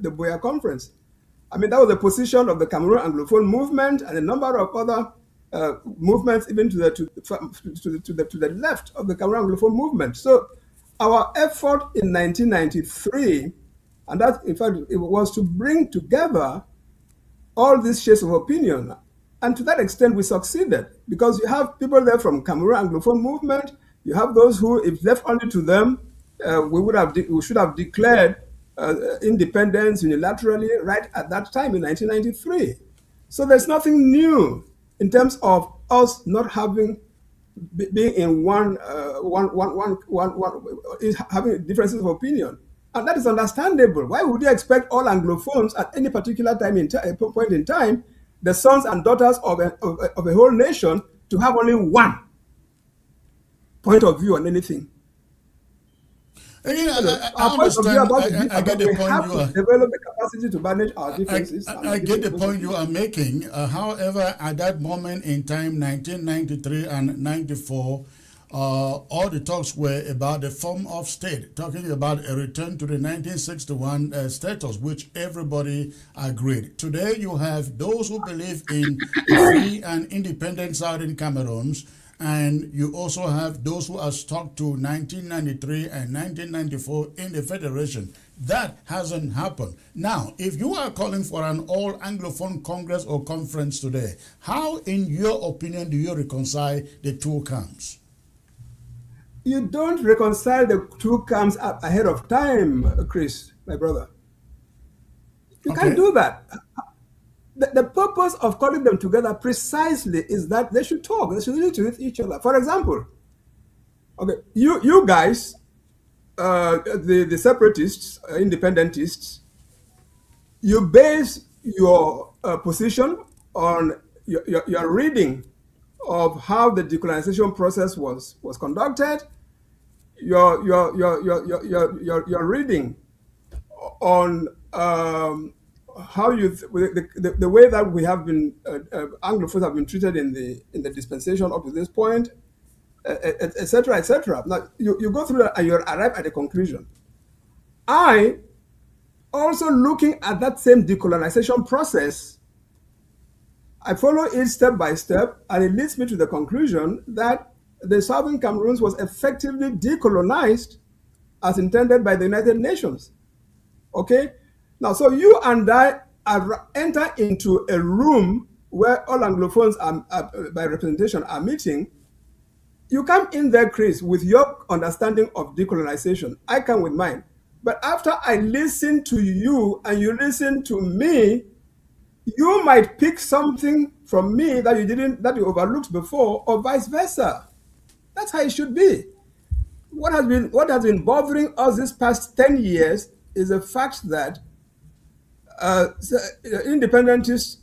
Biya conference. That was the position of the Cameroon Anglophone movement and a number of other movements, even to the left of the Cameroon Anglophone movement. So our effort in 1993, and that in fact it was to bring together all these shades of opinion, and to that extent we succeeded, because you have people there from Cameroon Anglophone movement. You have those who, if left only to them, we should have declared independence unilaterally right at that time in 1993. So there's nothing new in terms of us not having being in having differences of opinion, and that is understandable. Why would you expect all Anglophones at any particular point in time, the sons and daughters of a whole nation, to have only one point of view on anything? Again, I Our point of view understand. about the I Biya, get but the we point have you to are. develop the capacity to manage our differences. I get the point you are making. However, at that moment in time, 1993 and 94, all the talks were about the form of state, talking about a return to the 1961 status, which everybody agreed. Today, you have those who believe in a free and independent Southern Cameroons, and you also have those who are stuck to 1993 and 1994 in the Federation. That hasn't happened. Now, if you are calling for an all Anglophone Congress or conference today, how, in your opinion, do you reconcile the two camps? You don't reconcile the two camps up ahead of time, Chris, my brother. You can't Okay. do that. The purpose of calling them together precisely is that they should talk. They should relate to each other. For example, okay, you guys, the separatists, independentists, you base your position on your reading of how the decolonization process was conducted, your reading on how the way that we have been Anglophones have been treated in the dispensation up to this point, etc., etc. Now you go through that and you arrive at a conclusion. I also looking at that same decolonization process, I follow it step by step, and it leads me to the conclusion that the Southern Cameroons was effectively decolonized as intended by the United Nations. Okay? Now, so you and I enter into a room where all Anglophones by representation are meeting. You come in there, Chris, with your understanding of decolonization. I come with mine. But after I listen to you and you listen to me, you might pick something from me that you overlooked before, or vice versa. That's how it should be. What has been bothering us this past 10 years is the fact that independentists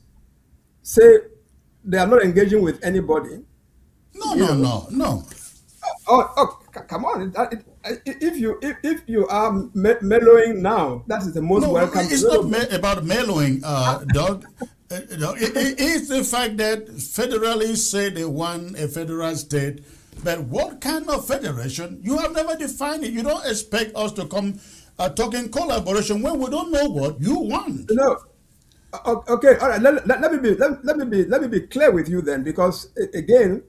say they are not engaging with anybody. No. Come on! If you are mellowing now, that is the most No, welcome. it's not about mellowing, Doug. It's the fact that federalists say they want a federal state, but what kind of federation? You have never defined it. You don't expect us to come talking collaboration when we don't know what you want. No. Okay. All right. Let me be clear with you then, because again,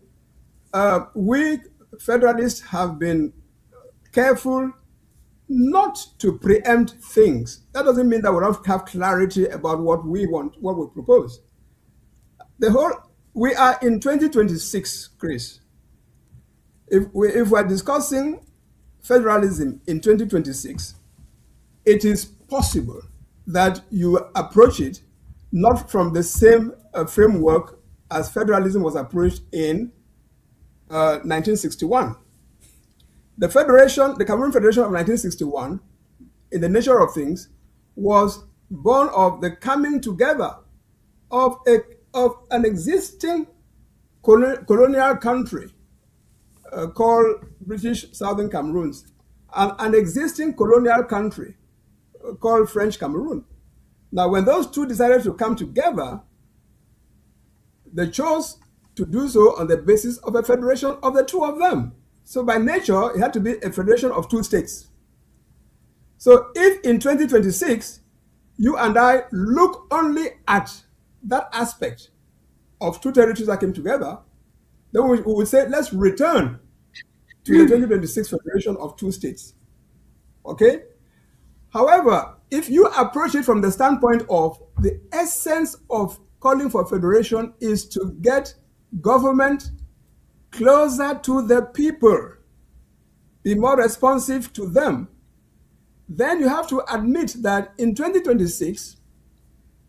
we federalists have been careful not to preempt things. That doesn't mean that we don't have clarity about what we want, what we propose. We are in 2026, Chris. If we're discussing federalism in 2026, it is possible that you approach it not from the same framework as federalism was approached in 1961. The Cameroon Federation of 1961, in the nature of things, was born of the coming together of an existing colonial country called British Southern Cameroons, and an existing colonial country called French Cameroon. Now, when those two decided to come together, they chose to do so on the basis of a federation of the two of them. So by nature, it had to be a federation of two states. So if in 2026, you and I look only at that aspect of two territories that came together, then we would say, let's return to the 2026 federation of two states. Okay? However, if you approach it from the standpoint of the essence of calling for federation is to get government closer to the people, be more responsive to them, then you have to admit that in 2026,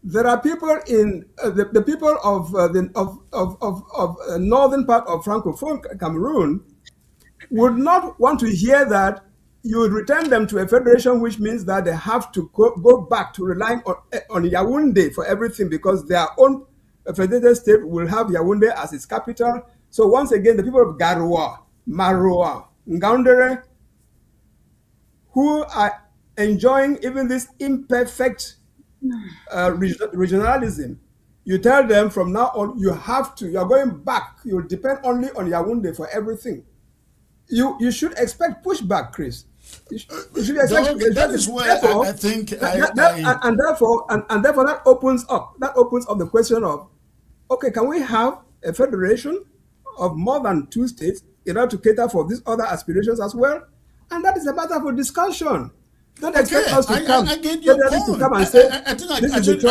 there are people in the people of the northern part of Francophone Cameroon would not want to hear that you would return them to a federation, which means that they have to go back to relying on Yaoundé for everything, because their own federated state will have Yaoundé as its capital. So once again, the people of Garoua, Maroa, Ngaoundere who are enjoying even this imperfect regionalism, you tell them from now on, you are going back, you'll depend only on Yaoundé for everything. You should expect pushback, Chris. You should expect, that is where I think and therefore that opens up the question of, okay, can we have a federation of more than 2 states in order to cater for these other aspirations as well? And that is a matter for discussion. Don't expect us to come. I get your point. To come and say, I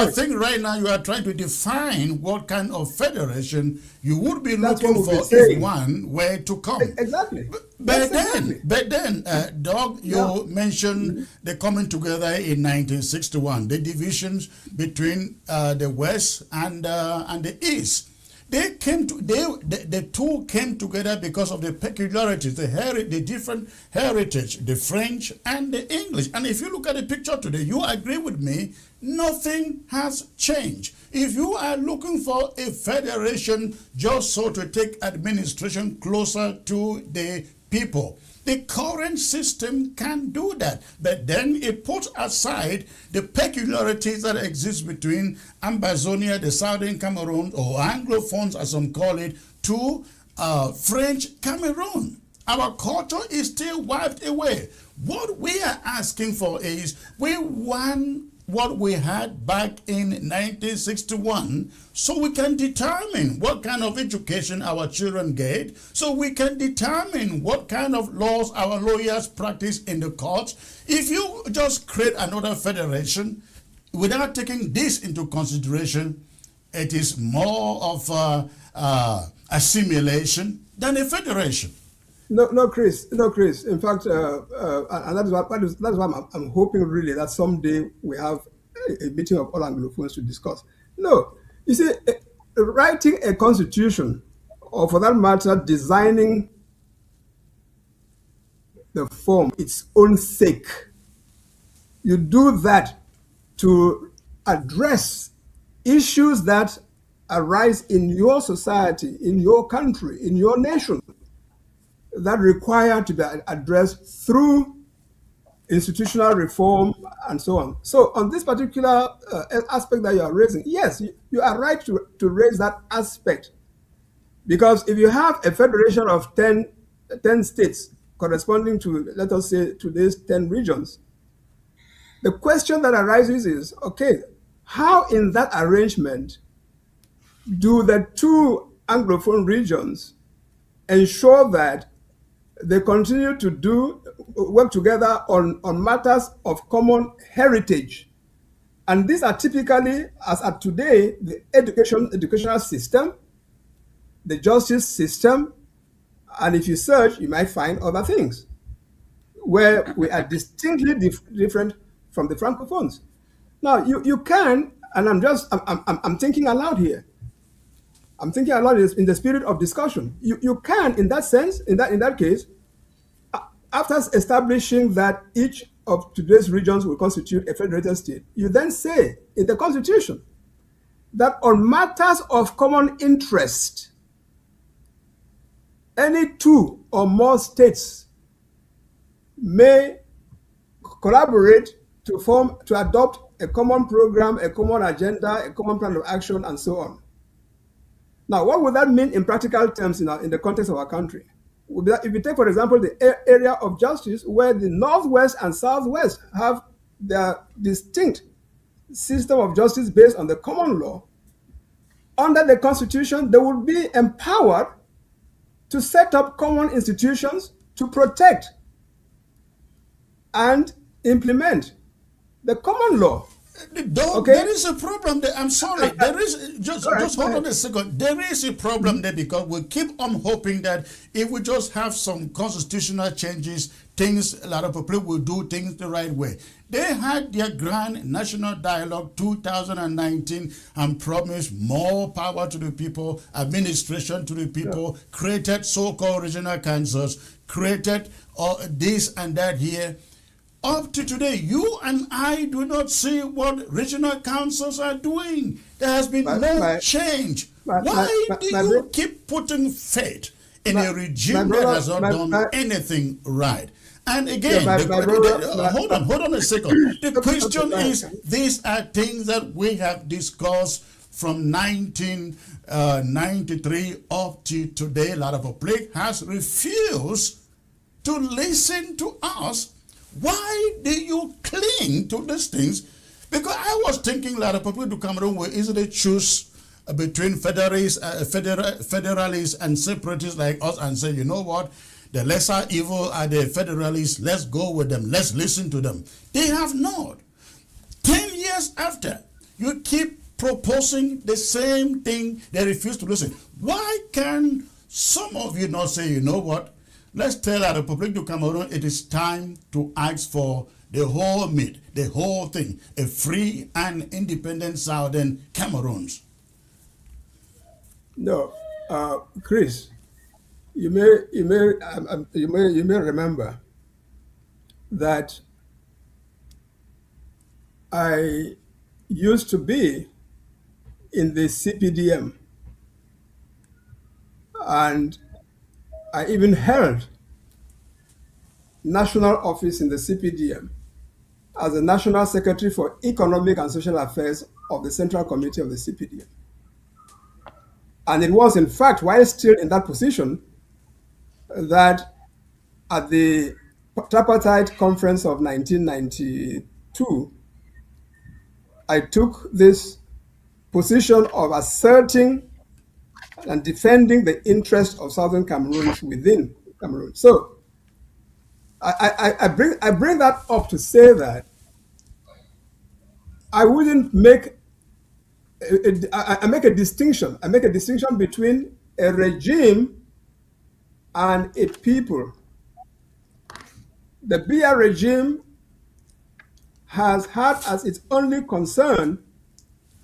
think right now you are trying to define what kind of federation you would be looking for if one were to come. Exactly. But then, Doug, you mentioned the coming together in 1961, the divisions between the West and the East. The two came together because of the peculiarities, the different heritage, the French and the English. And if you look at the picture today, you agree with me, nothing has changed. If you are looking for a federation just so to take administration closer to the people, the current system can do that, but then it puts aside the peculiarities that exist between Ambazonia, the Southern Cameroons, or Anglophones as some call it, to French Cameroon. Our culture is still wiped away. What we are asking for is, we want what we had back in 1961 so we can determine what kind of education our children get, so we can determine what kind of laws our lawyers practice in the courts. If you just create another federation without taking this into consideration, it is more of assimilation than a federation. No, Chris. In fact, and that's why I'm hoping really that someday we have a meeting of all Anglophones to discuss. No, you see, writing a constitution, or for that matter, designing the form its own sake, you do that to address issues that arise in your society, in your country, in your nation, that require to be addressed through institutional reform and so on. So on this particular aspect that you are raising, yes, you are right to raise that aspect. Because if you have a federation of 10 states corresponding to, let us say, today's 10 regions, the question that arises is, okay, how in that arrangement do the 2 Anglophone regions ensure that they continue to work together on matters of common heritage? And these are typically, as at today, the educational system, the justice system, and if you search, you might find other things where we are distinctly different from the Francophones. Now, you can, and I'm thinking aloud here. I'm thinking aloud in the spirit of discussion. You can, in that sense, in that case, after establishing that each of today's regions will constitute a federated state, you then say in the Constitution that on matters of common interest, any 2 or more states may collaborate to adopt a common program, a common agenda, a common plan of action, and so on. Now, what would that mean in practical terms in the context of our country? If you take, for example, the area of justice, where the Northwest and Southwest have their distinct system of justice based on the common law, under the Constitution, they would be empowered to set up common institutions to protect and implement the common law. Okay. There is a problem there. I'm sorry. There is just hold on a second. There is a problem there because we keep on hoping that if we just have some constitutional changes, a lot of people will do things the right way. They had their grand national dialogue 2019 and promised more power to the people, administration to the people, created so-called regional councils, created this and that here. Up to today, you and I do not see what regional councils are doing. There has been no change. Why do you keep putting faith in a regime that has not done anything right? And again, hold on a second. The question is, these are things that we have discussed from 1993 up to today. A lot of the public has refused to listen to us. Why do you cling to these things? Because I was thinking a lot of people to Cameroon will easily choose between federalists and separatists like us and say, you know what, the lesser evil are the federalists, let's go with them, let's listen to them. They have not. 10 years after, you keep proposing the same thing, they refuse to listen. Why can some of you not say, you know what, let's tell the Republic of Cameroon it is time to ask for the whole meat, the whole thing, a free and independent Southern Cameroons? No, Chris, you may remember that I used to be in the CPDM, and I even held national office in the CPDM as the National Secretary for Economic and Social Affairs of the Central Committee of the CPDM. And it was, in fact, while still in that position, that at the tripartite conference of 1992, I took this position of asserting and defending the interests of Southern Cameroons within Cameroon. So I bring that up to say that I wouldn't make I make a distinction. I make a distinction between a regime and a people. The Biya regime has had as its only concern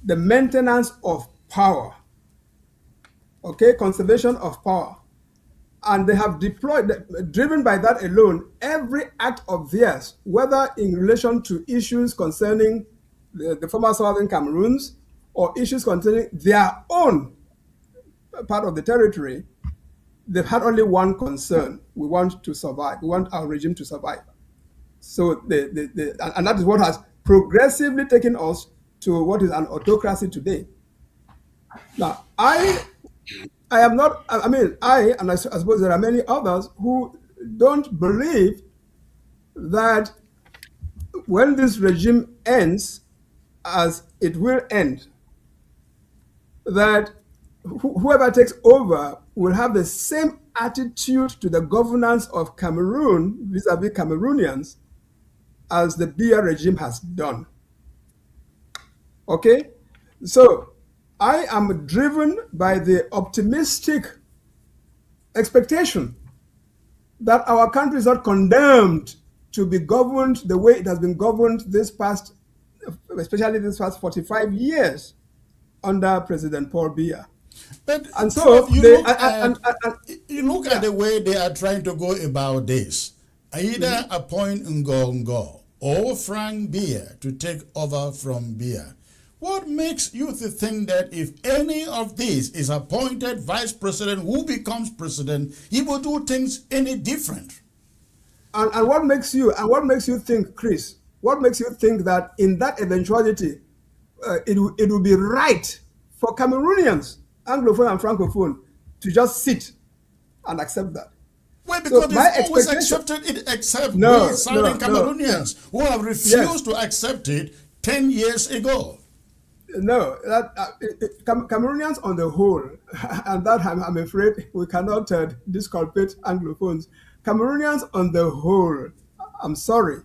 the maintenance of power, okay, conservation of power. And they have driven by that alone, every act of theirs, whether in relation to issues concerning the former Southern Cameroons or issues concerning their own part of the territory, they've had only one concern. We want to survive. We want our regime to survive. So, and that is what has progressively taken us to what is an autocracy today. Now, I am not, and I suppose there are many others who don't believe that when this regime ends, as it will end, that whoever takes over will have the same attitude to the governance of Cameroon vis-a-vis Cameroonians as the Biya regime has done. Okay? So I am driven by the optimistic expectation that our country is not condemned to be governed the way it has been governed especially this past 45 years under President Paul Biya. But and so you look at the way they are trying to go about this. Either appoint Ngongo or Frank Biya to take over from Biya. What makes you think that if any of these is appointed vice president who becomes president, he will do things any different? And what makes you think, Chris? What makes you think that in that eventuality, it will be right for Cameroonians, Anglophone and Francophone, to just sit and accept that? Well, because they've always accepted it, except we Southern Cameroonians who have refused to accept it 10 years ago. No, Cameroonians on the whole, and that I'm afraid we cannot disculpate Anglophones. Cameroonians on the whole, I'm sorry,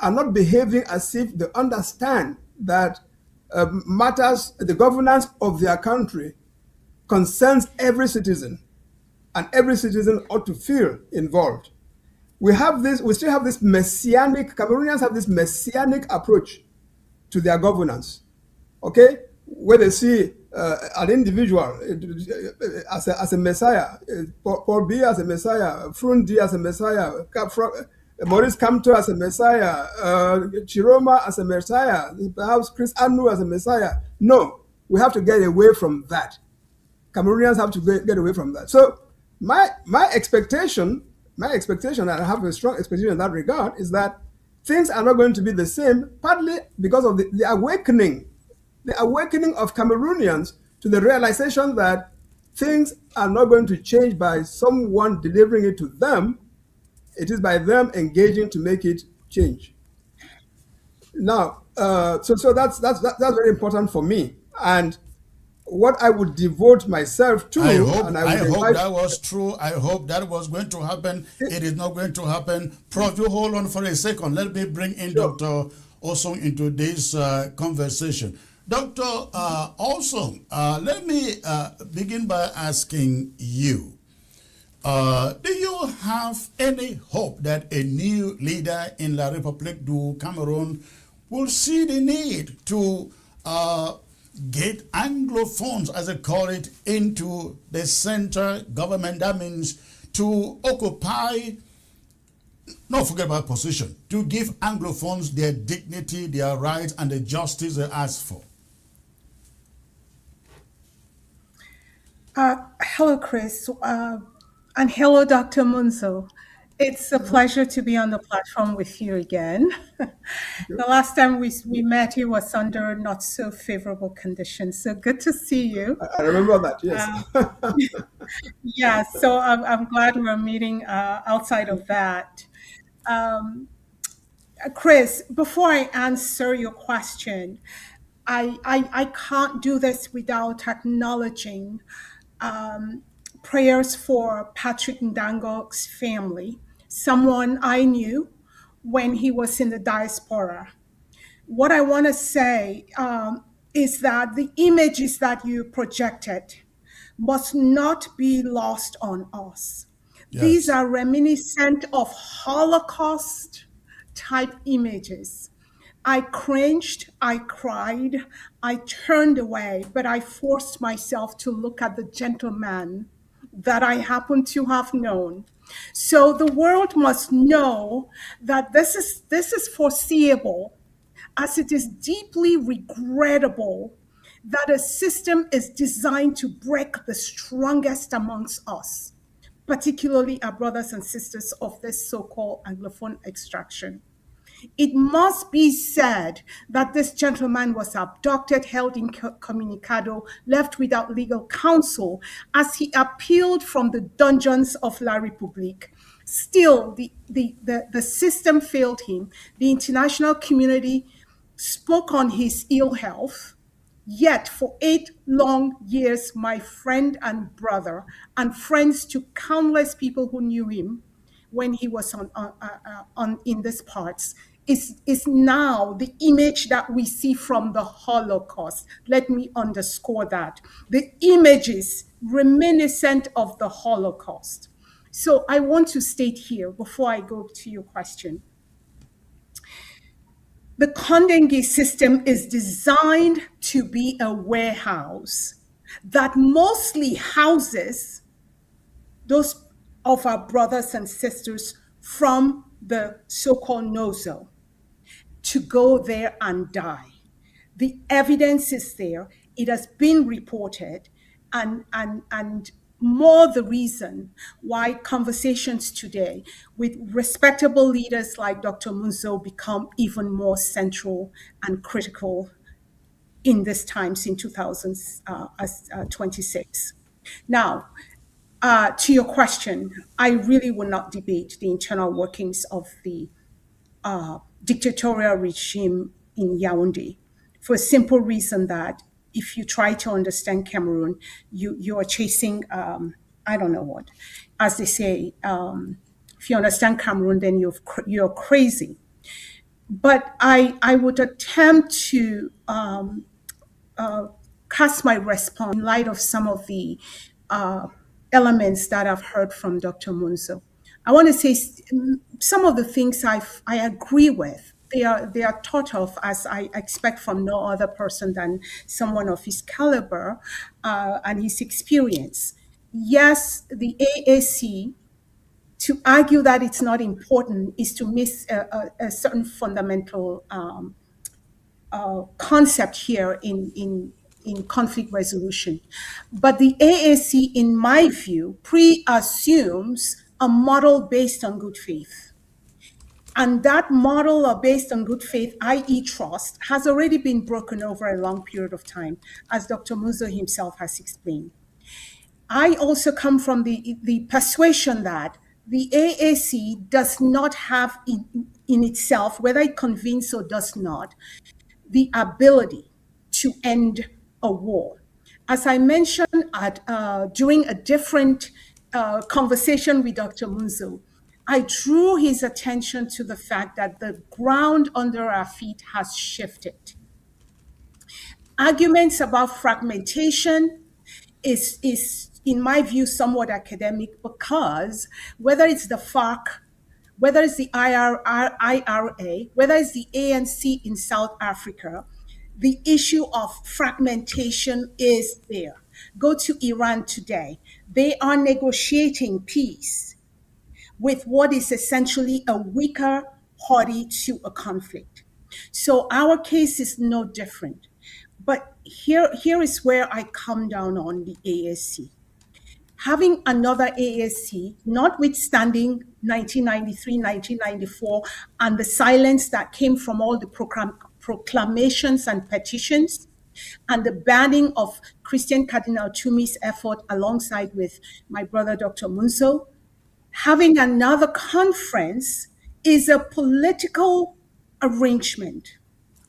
are not behaving as if they understand that matters, the governance of their country concerns every citizen, and every citizen ought to feel involved. We still have this Cameroonians have this messianic approach to their governance, okay? Where they see an individual as a messiah, Paul Biya as a messiah, Frundi as a messiah, Maurice Kamto as a messiah, Chiroma as a messiah, perhaps Chris Anu as a messiah. No, we have to get away from that. Cameroonians have to get away from that. So my expectation my expectation, and I have a strong expectation in that regard, is that things are not going to be the same, partly because of the awakening of Cameroonians to the realization that things are not going to change by someone delivering it to them. It is by them engaging to make it change. Now, so that's very important for me. And what I would devote myself to, and I would hope invite. that was true. I hope that was going to happen. It is not going to happen. Prof, you hold on for a second. Let me bring in Sure. Dr. Osong into this conversation. Dr. Osong, let me begin by asking you, do you have any hope that a new leader in La République du Cameroon will see the need to get Anglophones, as they call it, into the center government? That means to occupy, not forget about position, to give Anglophones their dignity, their rights, and the justice they ask for. Hello, Chris, and hello, Dr. Munzo. It's a pleasure to be on the platform with you again. The last time we met, it was under not so favorable conditions. So good to see you. I remember that, yes. Yeah, so I'm glad we're meeting outside of that. Chris, before I answer your question, I can't do this without acknowledging prayers for Patrick Ndango's family, someone I knew when he was in the diaspora. What I want to say is that the images that you projected must not be lost on us. These Yes. are reminiscent of Holocaust type images. I cringed, I cried, I turned away, but I forced myself to look at the gentleman that I happen to have known. So the world must know that this is foreseeable, as it is deeply regrettable that a system is designed to break the strongest amongst us, particularly our brothers and sisters of this so-called Anglophone extraction. It must be said that this gentleman was abducted, held incommunicado, left without legal counsel as he appealed from the dungeons of La République. Still, the system failed him. The international community spoke on his ill health. Yet, for 8 long years, my friend and brother, and friends to countless people who knew him when he was on in these parts, is now the image that we see from the Holocaust. Let me underscore that. The images reminiscent of the Holocaust. So I want to state here, before I go to your question, the Kondengi system is designed to be a warehouse that mostly houses those of our brothers and sisters from the so-called Nozo to go there and die. The evidence is there. It has been reported, and more the reason why conversations today with respectable leaders like Dr. Munzo become even more central and critical in this times in 2026. Now, to your question, I really will not debate the internal workings of the dictatorial regime in Yaoundé, for a simple reason that if you try to understand Cameroon, you are chasing, I don't know what. As they say, if you understand Cameroon, then you're crazy. But I would attempt to cast my response in light of some of the elements that I've heard from Dr. Munzo. I want to say some of the things I agree with. They are thought of, as I expect from no other person than someone of his caliber and his experience. Yes, the AAC, to argue that it's not important is to miss a certain fundamental concept here in conflict resolution. But the AAC, in my view, pre-assumes a model based on good faith. And that model based on good faith, i.e. trust, has already been broken over a long period of time, as Dr. Muzo himself has explained. I also come from the persuasion that the AAC does not have in itself, whether it convenes or does not, the ability to end a war. As I mentioned during a different conversation with Dr. Munzo, I drew his attention to the fact that the ground under our feet has shifted. Arguments about fragmentation is in my view somewhat academic, because whether it's the FARC, whether it's the IRA, whether it's the ANC in South Africa, the issue of fragmentation is there. Go to Iran today. They are negotiating peace with what is essentially a weaker party to a conflict. So our case is no different. But here is where I come down on the ASC. Having another ASC, notwithstanding 1993, 1994, and the silence that came from all the proclamations and petitions, and the banning of Christian Cardinal Tumi's effort alongside with my brother, Dr. Munso, having another conference is a political arrangement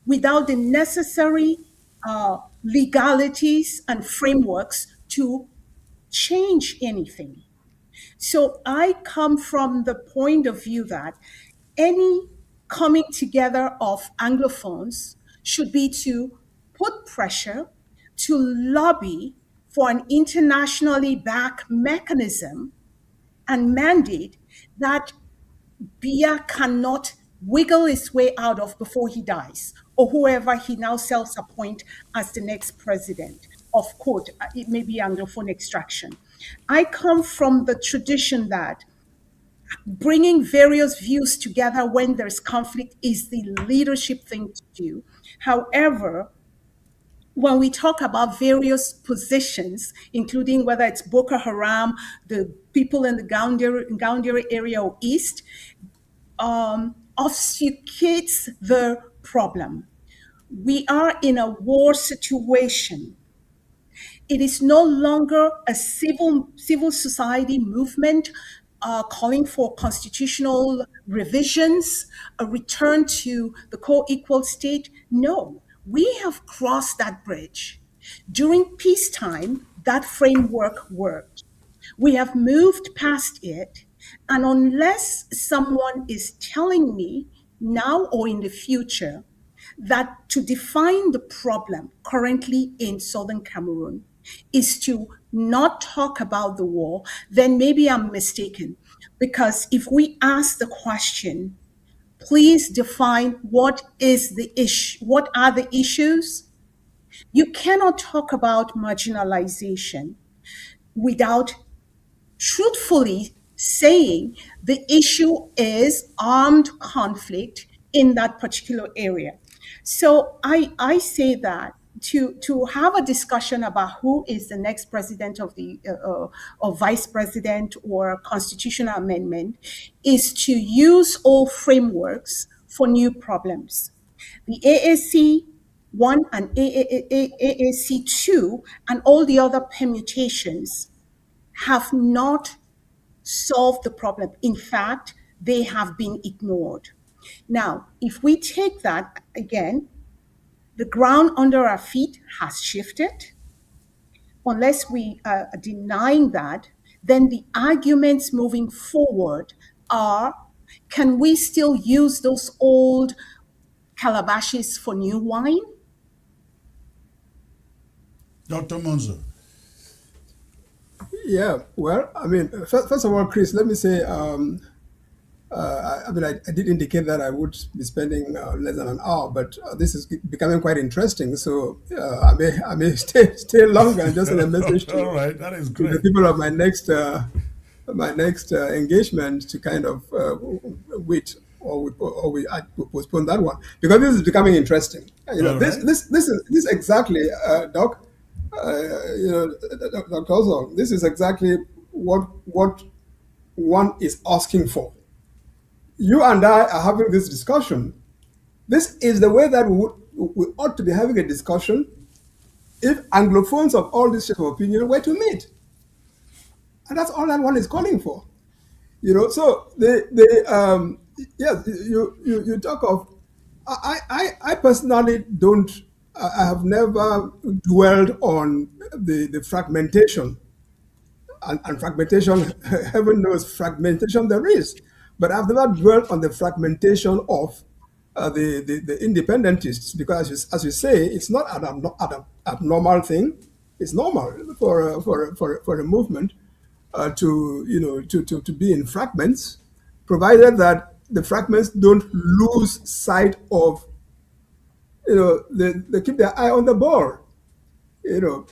without the necessary legalities and frameworks to change anything. So I come from the point of view that any coming together of Anglophones should be to put pressure, to lobby for an internationally backed mechanism and mandate that Biya cannot wiggle his way out of before he dies, or whoever he now self-appoint as the next president of, quote, it may be Anglophone extraction. I come from the tradition that bringing various views together when there's conflict is the leadership thing to do. However, when we talk about various positions, including whether it's Boko Haram, the people in the Yaoundé area or East, obfuscates the problem. We are in a war situation. It is no longer a civil society movement calling for constitutional revisions, a return to the co-equal state. No, we have crossed that bridge. During peacetime, that framework worked. We have moved past it, and unless someone is telling me now or in the future that to define the problem currently in Southern Cameroon is to not talk about the war, then maybe I'm mistaken. Because if we ask the question, please define what is the issue, what are the issues? You cannot talk about marginalization without truthfully saying the issue is armed conflict in that particular area. So I say that to have a discussion about who is the next president of the or vice president or constitutional amendment is to use all frameworks for new problems. The AAC 1 and AAC 2 and all the other permutations have not solved the problem. In fact, they have been ignored. Now, if we take that again, the ground under our feet has shifted. Unless we are denying that, then the arguments moving forward are, can we still use those old calabashes for new wine? Dr. Monzo. Yeah, well, I mean, first of all, Chris, let me say, I did indicate that I would be spending less than an hour, but this is becoming quite interesting. So I may stay longer and just send a message to, all right, that is great, to the people of my next engagement to kind of wait or we postpone that one, because this is becoming interesting. You know, right. this is exactly, Doc. Dr. Ozong, this is exactly what one is asking for. You and I are having this discussion. This is the way that we ought to be having a discussion if Anglophones of all these shades of opinion were to meet. And that's all that one is calling for. So yes, you talk of, I personally don't, I have never dwelled on the fragmentation, and fragmentation, heaven knows fragmentation there is, but I've never dwelt on the fragmentation of the independentists, because as you say, it's not an abnormal thing. It's normal for a movement to be in fragments, provided that the fragments don't lose sight of, they keep their eye on the ball.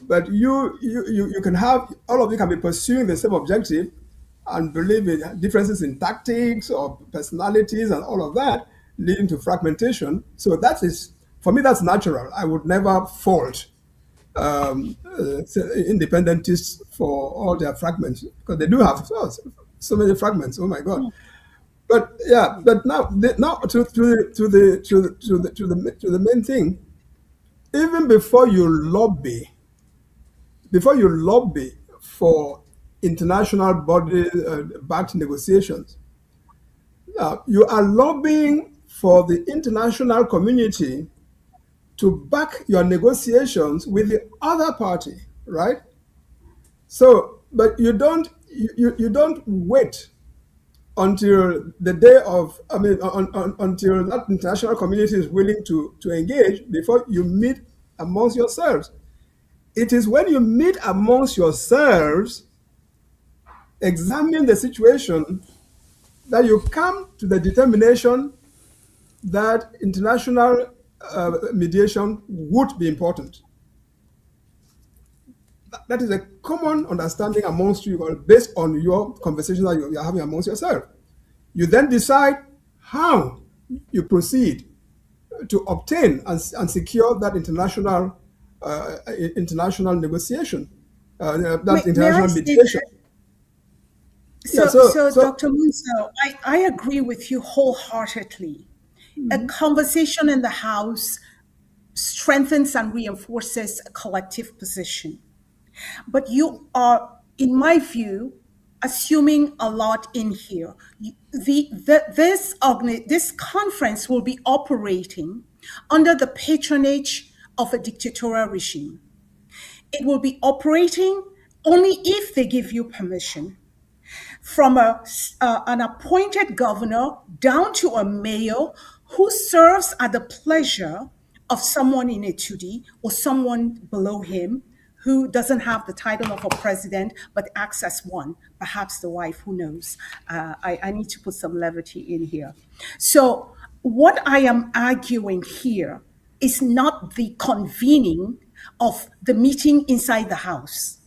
But you can have, all of you can be pursuing the same objective and believe in differences in tactics or personalities and all of that, leading to fragmentation. So that is, for me, that's natural. I would never fault independentists for all their fragments, because they do have so many fragments. Oh my God! But yeah, but now to the main thing. Even before you lobby for international body backed negotiations, you are lobbying for the international community to back your negotiations with the other party, right? So, but you don't wait until the day of, until that international community is willing to engage before you meet amongst yourselves. It is when you meet amongst yourselves, examine the situation, that you come to the determination that international mediation would be important. That is a common understanding amongst you, based on your conversation that you're having amongst yourself. You then decide how you proceed to obtain and secure that international negotiation, that international mediation. So, Dr. Munzo, I agree with you wholeheartedly. A conversation in the House strengthens and reinforces a collective position. But you are, in my view, assuming a lot in here. This conference will be operating under the patronage of a dictatorial regime. It will be operating only if they give you permission. From an appointed governor down to a mayor who serves at the pleasure of someone in Etudi or someone below him who doesn't have the title of a president but acts as one, perhaps the wife, who knows. I need to put some levity in here. So what I am arguing here is not the convening of the meeting inside the House.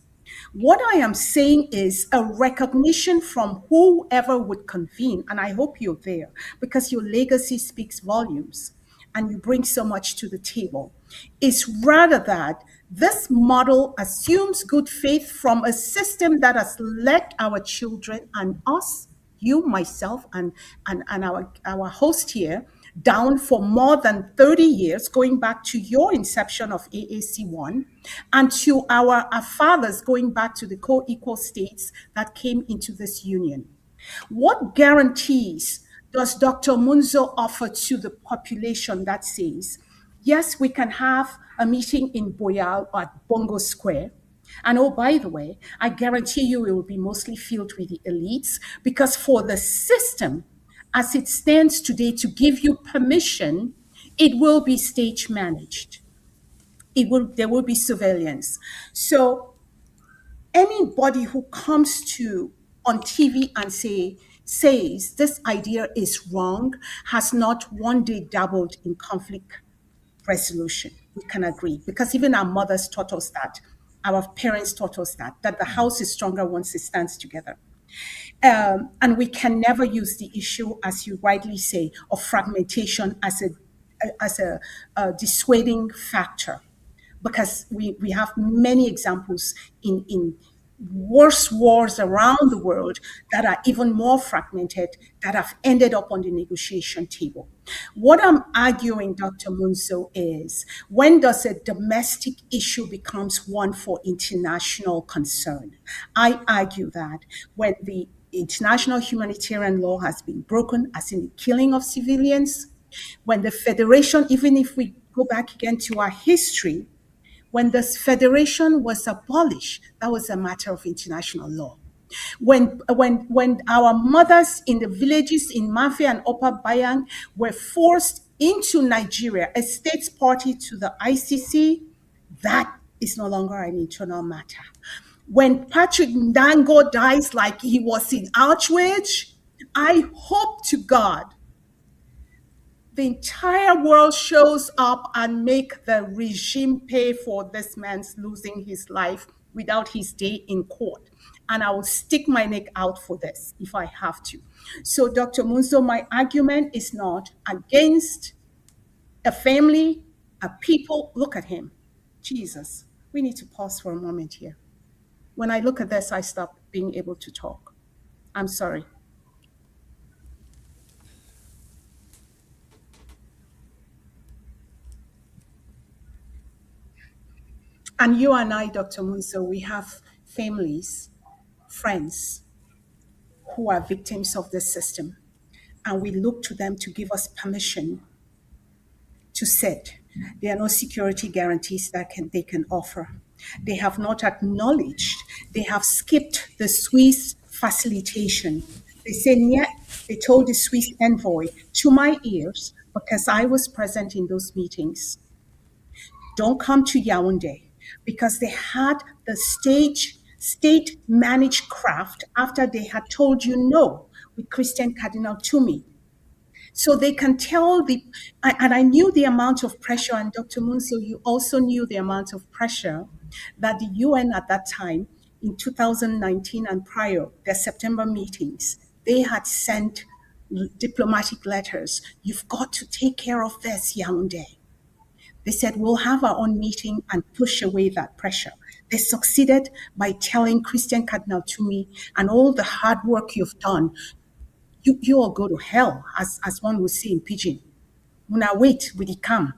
What I am saying is a recognition from whoever would convene, and I hope you're there, because your legacy speaks volumes and you bring so much to the table, is rather that this model assumes good faith from a system that has led our children and us, you, myself, and our host here, down for more than 30 years, going back to your inception of AAC1, and to our fathers going back to the co-equal states that came into this union. What guarantees does Dr. Munzo offer to the population that says, yes, we can have a meeting in Biya or at Bongo Square, and oh, by the way, I guarantee you it will be mostly filled with the elites, because for the system as it stands today to give you permission, it will be stage managed. There will be surveillance. So anybody who comes to on TV and says this idea is wrong has not one day dabbled in conflict resolution. We can agree, because even our mothers taught us that, our parents taught us that the house is stronger once it stands together. And we can never use the issue, as you rightly say, of fragmentation as a dissuading factor, because we have many examples in worse wars around the world that are even more fragmented that have ended up on the negotiation table. What I'm arguing, Dr. Munso, is when does a domestic issue becomes one for international concern? I argue that when the international humanitarian law has been broken, as in the killing of civilians, when the federation, even if we go back again to our history, when this federation was abolished, that was a matter of international law. When our mothers in the villages in Mafia and Upper Bayang were forced into Nigeria, a states party to the ICC, that is no longer an internal matter. When Patrick Ndango dies like he was in Auschwitz, I hope to God the entire world shows up and make the regime pay for this man's losing his life without his day in court. And I will stick my neck out for this if I have to. So, Dr. Munzo, my argument is not against a family, a people. Look at him. Jesus, we need to pause for a moment here. When I look at this, I stop being able to talk. I'm sorry. And you and I, Dr. Munso, we have families, friends who are victims of this system. And we look to them to give us permission to sit. There are no security guarantees that they can offer. They have not acknowledged, they have skipped the Swiss facilitation. They say, yeah, they told the Swiss envoy to my ears, because I was present in those meetings, don't come to Yaoundé, because they had the state managed craft after they had told you no with Christian Cardinal Toomey. So they can tell and I knew the amount of pressure, and Dr. Munso, you also knew the amount of pressure that the UN at that time, in 2019 and prior, their September meetings, they had sent diplomatic letters. You've got to take care of this, Yaoundé. They said, we'll have our own meeting and push away that pressure. They succeeded by telling Christian Cardinal Toomey, and all the hard work you've done, you all go to hell, as one would say in Pidgin. Una wait, will he come?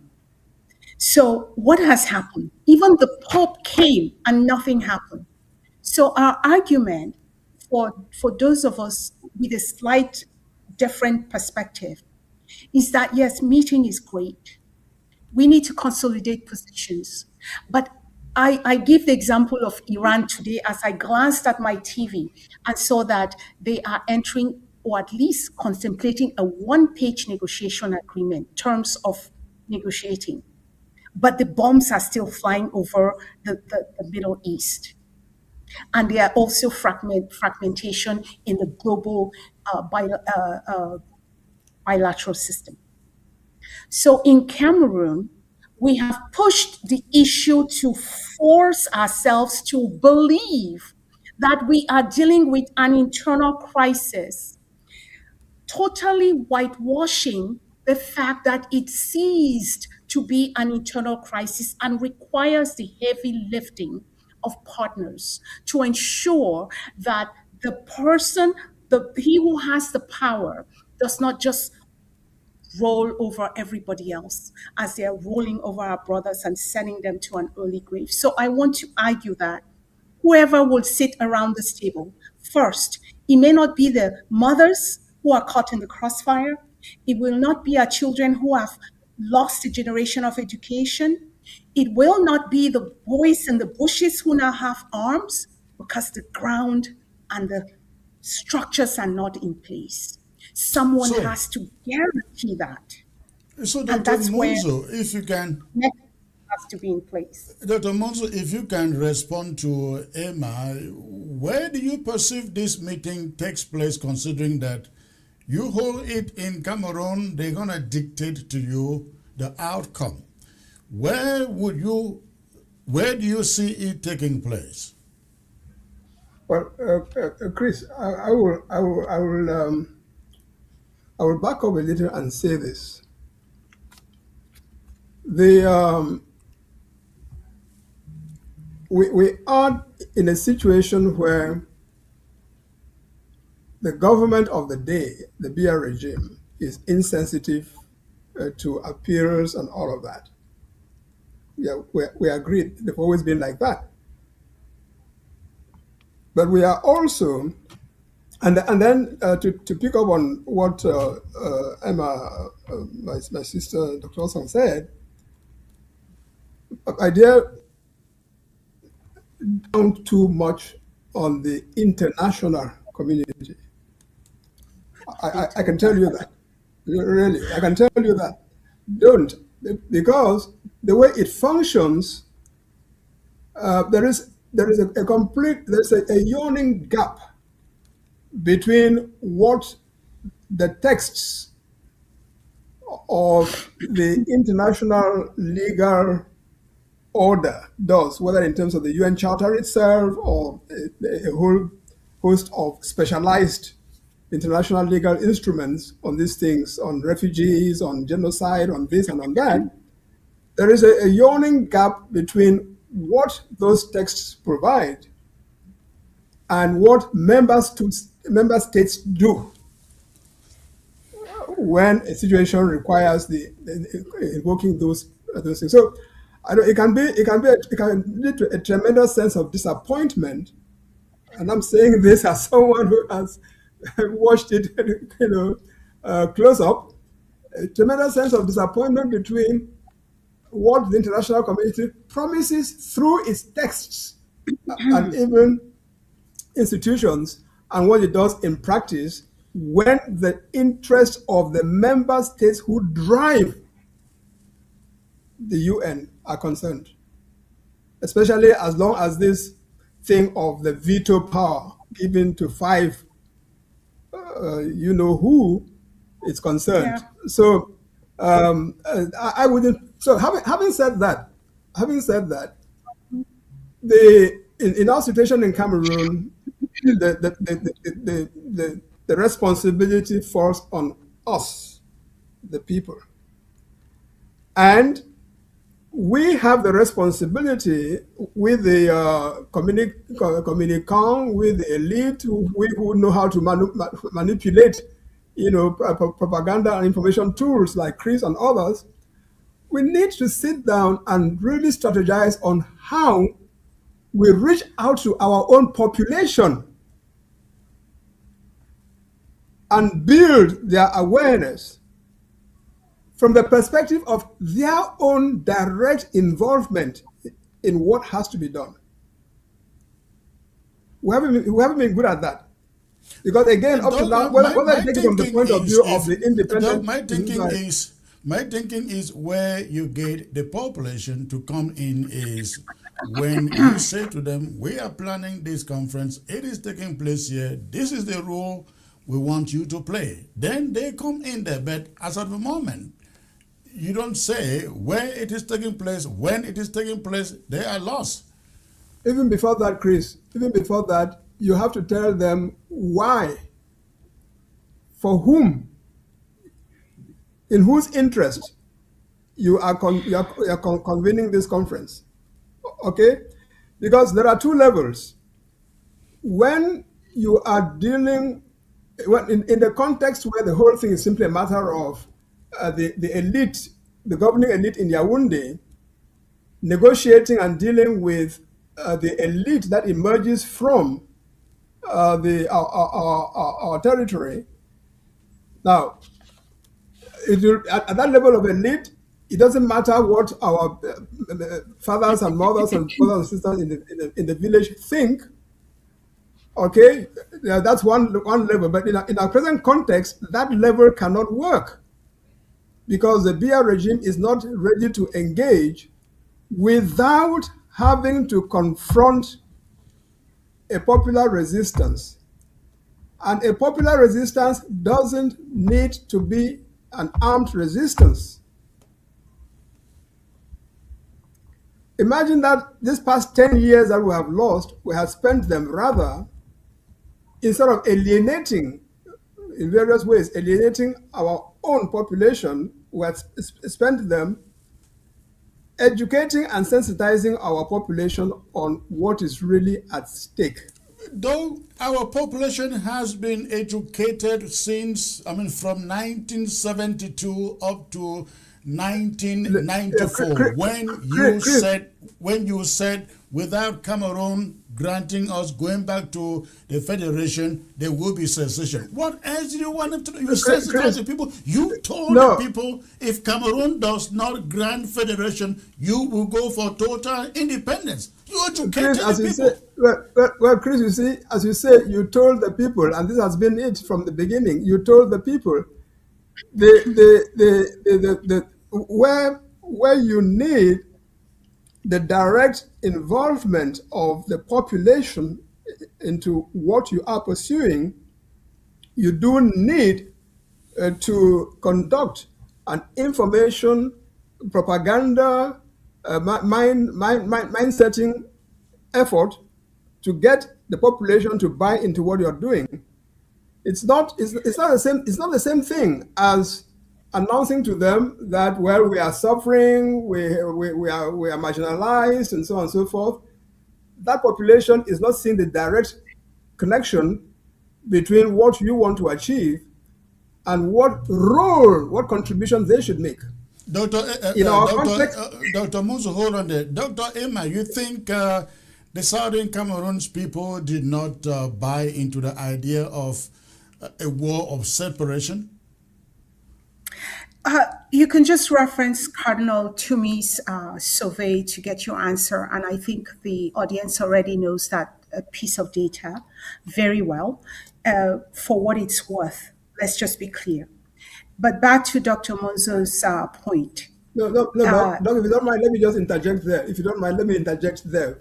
So what has happened? Even the Pope came and nothing happened. So our argument for those of us with a slight different perspective is that, yes, meeting is great. We need to consolidate positions. But I give the example of Iran today as I glanced at my TV and saw that they are entering, or at least contemplating, a one-page negotiation agreement, terms of negotiating. But the bombs are still flying over the Middle East. And there are also fragmentation in the global bilateral system. So in Cameroon, we have pushed the issue to force ourselves to believe that we are dealing with an internal crisis, totally whitewashing the fact that it ceased to be an internal crisis and requires the heavy lifting of partners to ensure that the person, he who has the power, does not just roll over everybody else as they're rolling over our brothers and sending them to an early grave. So I want to argue that whoever will sit around this table, first, it may not be the mothers who are caught in the crossfire. It will not be our children who have lost a generation of education. It will not be the boys in the bushes who now have arms, because the ground and the structures are not in place. Someone has to guarantee that. So, And Dr. that's where Monzo, if you can, has to be in place. Dr. Monzo, if you can respond to Emma, where do you perceive this meeting takes place, considering that you hold it in Cameroon, they're going to dictate to you the outcome? Where do you see it taking place? Well, Chris, I will back up a little and say this. The we are in a situation where the government of the day, the Biya regime, is insensitive to appeals and all of that. Yeah, we agree. They've always been like that. But we are also, and then to pick up on what Emma, my sister, Dr. Olson said, idea down too much on the international community. I can tell you that. Really, I can tell you that. Don't. Because the way it functions, there's a yawning gap between what the texts of the international legal order does, whether in terms of the UN Charter itself or a whole host of specialized international legal instruments on these things, on refugees, on genocide, on this and on that. There is a yawning gap between what those texts provide and what member states do when a situation requires the invoking those things. So it can lead to a tremendous sense of disappointment, and I'm saying this as someone who has watched it, close up. A tremendous sense of disappointment between what the international community promises through its texts and even institutions and what it does in practice when the interests of the member states who drive the UN are concerned, especially as long as this thing of the veto power given to five who is concerned. Yeah. So I wouldn't. So having said that, in our situation in Cameroon, the responsibility falls on us, the people, and we have the responsibility with the communicant, with the elite who know how to manipulate, propaganda and information tools like Chris and others. We need to sit down and really strategize on how we reach out to our own population and build their awareness from the perspective of their own direct involvement in what has to be done. We haven't been good at that. Because again, up to now, whether you take it from the point of view of the independent... My thinking is where you get the population to come in is when you say to them, we are planning this conference, it is taking place here, this is the role we want you to play. Then they come in there, but as of the moment, you don't say where it is taking place, when it is taking place, they are lost. Even before that, Chris, you have to tell them why, for whom, in whose interest you are convening this conference. Okay? Because there are two levels. When you are dealing, in the context where the whole thing is simply a matter of the elite, the governing elite in Yaoundé, negotiating and dealing with the elite that emerges from our territory. Now, at that level of elite, it doesn't matter what our fathers and mothers and brothers and sisters in the village think. Okay, that's one level. But in our present context, that level cannot work because the Biya regime is not ready to engage without having to confront a popular resistance. And a popular resistance doesn't need to be an armed resistance. Imagine that this past 10 years that we have lost, we have spent them rather, instead of alienating, in various ways, alienating our own population, we have spent them educating and sensitizing our population on what is really at stake. Though our population has been educated since, I mean, from 1972 up to 1994, when you said without Cameroon granting us going back to the federation, there will be secession. What else do you want them to do? You sensitize the people. You told the people if Cameroon does not grant federation, you will go for total independence. You educated the people. Well, Chris, you see, as you say, you told the people, and this has been it from the beginning. You told the people, where you need the direct involvement of the population into what you are pursuing, you do need to conduct an information, propaganda, mind-setting effort to get the population to buy into what you're doing. It's not the same thing as announcing to them that, well, we are suffering, we are marginalized, and so on and so forth. That population is not seeing the direct connection between what you want to achieve and what contribution they should make. Dr. Muzo, hold on there. Dr. Emma, you think the Southern Cameroons people did not buy into the idea of a war of separation? You can just reference Cardinal Tumi's survey to get your answer, and I think the audience already knows that piece of data very well. For what it's worth, let's just be clear. But back to Dr. Monzo's point. No, Doc, if you don't mind, let me just interject there. If you don't mind, let me interject there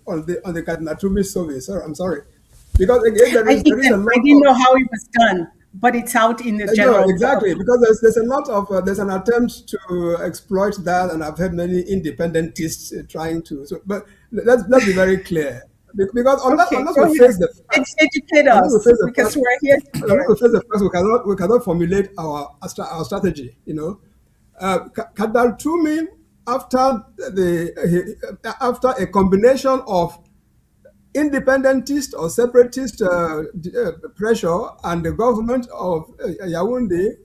on the Cardinal Tumi survey. Sorry, I'm sorry. Because again, there is a lot I didn't know how it was done, but it's out in the general. No, exactly, because there's a lot of there's an attempt to exploit that, and I've heard many independentists trying to. So, but let's be very clear, because unless we face the facts, educate us, because we're here. Unless we face the facts, we cannot formulate our strategy. You know, Cardinal Tumi, after a combination of independentist or separatist pressure and the government of Yaoundé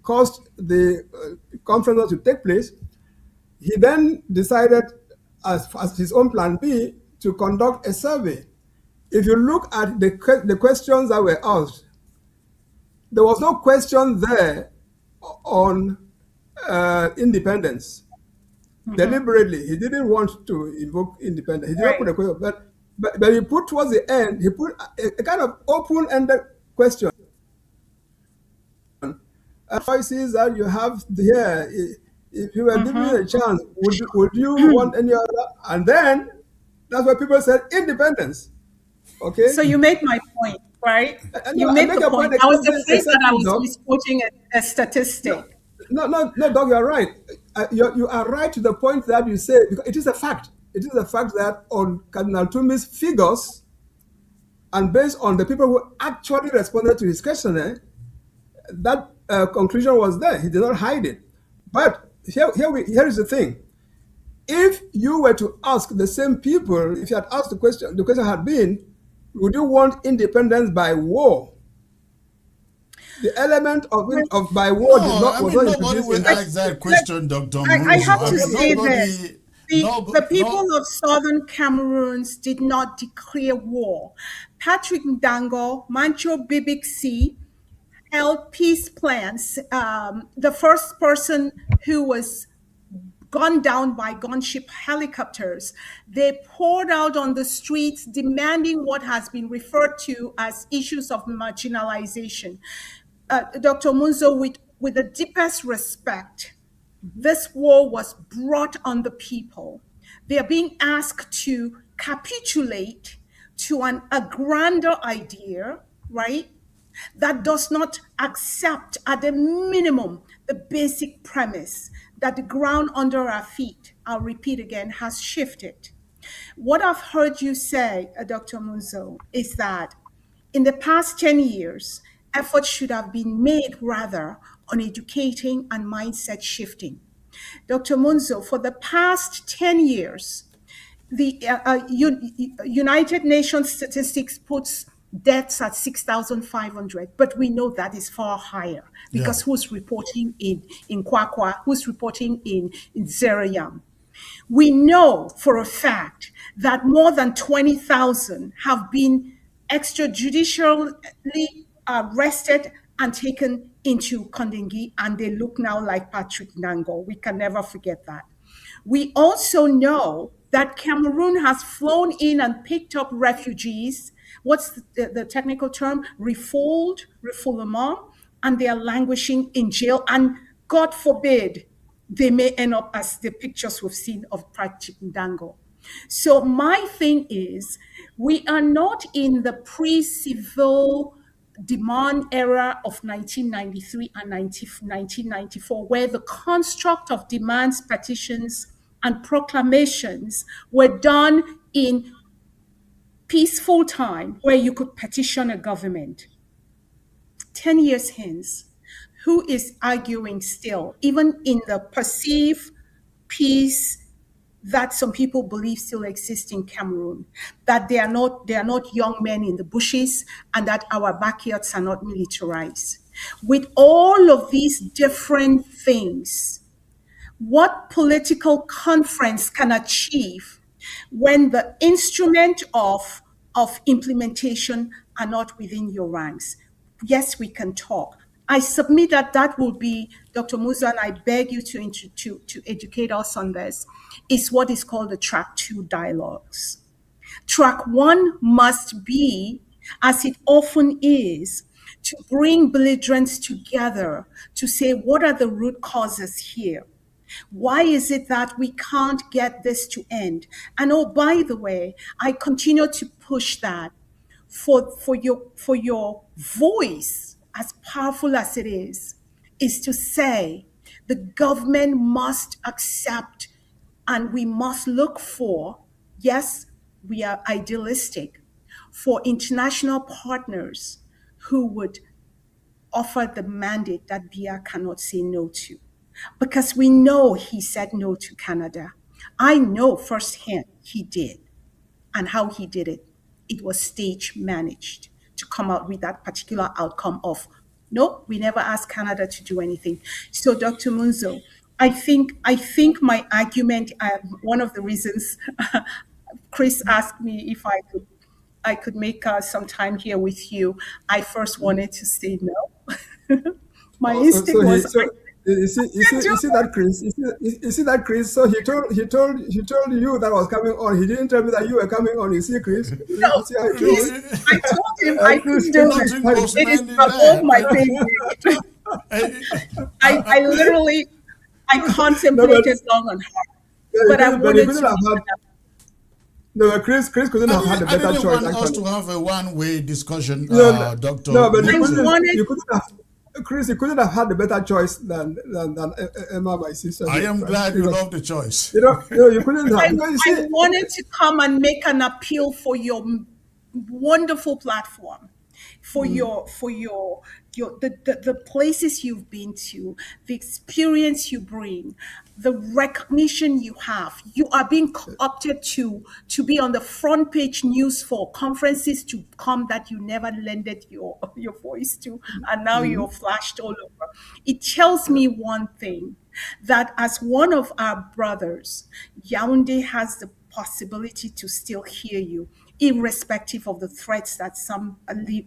caused the conference to take place, he then decided, as his own plan B, to conduct a survey. If you look at the questions that were asked, there was no question there on independence. Deliberately, he didn't want to invoke independence. He didn't put a question, but he put towards the end, he put a kind of open-ended question. Choices that you have here, if you were given a chance, would you want any other? And then that's why people said independence. Okay. So you make my point, right? You make the point. I was afraid that I was misquoting a statistic. No, Doc, you're right. You are right to the point that you say, because it is a fact. It is a fact that on Cardinal Tumi's figures, and based on the people who actually responded to his questionnaire, that conclusion was there. He did not hide it. But here is the thing. If you were to ask the same people, if you had asked the question had been, would you want independence by war? The element of by war was not introduced. Nobody will ask that question, Dr. Muzo. I have to say this. The people of Southern Cameroons did not declare war. Patrick Ndango, Mancho Bibixi held peace plans. The first person who was gunned down by gunship helicopters, they poured out on the streets demanding what has been referred to as issues of marginalization. Dr. Munzo, with the deepest respect, this war was brought on the people. They are being asked to capitulate to a grander idea, right, that does not accept at the minimum the basic premise that the ground under our feet, I'll repeat again, has shifted. What I've heard you say, Dr. Munzo, is that in the past 10 years, efforts should have been made rather on educating and mindset shifting. Dr. Munzo, for the past 10 years, the United Nations statistics puts deaths at 6,500, but we know that is far higher because Yeah. who's reporting in Kwakwa, who's reporting in Zerayam? We know for a fact that more than 20,000 have been extrajudicially arrested and taken into Kondingi, and they look now like Patrick Nango. We can never forget that. We also know that Cameroon has flown in and picked up refugees. What's the technical term? Refoulement, and they are languishing in jail. And God forbid, they may end up as the pictures we've seen of Patrick Ndango. So my thing is, we are not in the pre-civil demand era of 1993 and 1994, where the construct of demands, petitions, and proclamations were done in peaceful time, where you could petition a government. 10 years hence, who is arguing still, even in the perceived peace that some people believe still exists in Cameroon, that they are not young men in the bushes, and that our backyards are not militarized? With all of these different things, what political conference can achieve when the instrument of implementation are not within your ranks? Yes, we can talk. I submit that that will be, Dr. Musa, and I beg you to educate us on this, is what is called the track 2 dialogues. Track 1 must be, as it often is, to bring belligerents together to say, what are the root causes here? Why is it that we can't get this to end? And oh, by the way, I continue to push that for your voice, as powerful as it is to say the government must accept, and we must look for, yes, we are idealistic, for international partners who would offer the mandate that Biya cannot say no to. Because we know he said no to Canada. I know firsthand he did, and how he did it. It was stage managed to come out with that particular outcome of, no, we never asked Canada to do anything. So, Dr. Munzo, I think my argument, one of the reasons Chris asked me if I could make some time here with you, I first wanted to say no. My Oh, instinct was, you see that, Chris? You see that, Chris? So he told you that was coming on. He didn't tell me that you were coming on. You see, Chris? no, You see how he told me? I told him I couldn't do Nothing was it. It is landing above there. my pay grade. I literally, I contemplated long and hard, but I But he wanted couldn't to. have had. No, Chris couldn't have had a I better didn't choice. want us Actually, to have a one-way discussion, Doctor. no, but I wanted. you couldn't have. Chris, you couldn't have had a better choice than Emma, my sister. I am glad you love the choice. You couldn't have. I, Because you I see, wanted to come and make an appeal for your wonderful platform, for the places you've been to, the experience you bring, the recognition you have. You are being opted to be on the front page news for conferences to come that you never lended your voice to, and now you're flashed all over. It tells me one thing, that as one of our brothers, Yaoundé has the possibility to still hear you, irrespective of the threats that some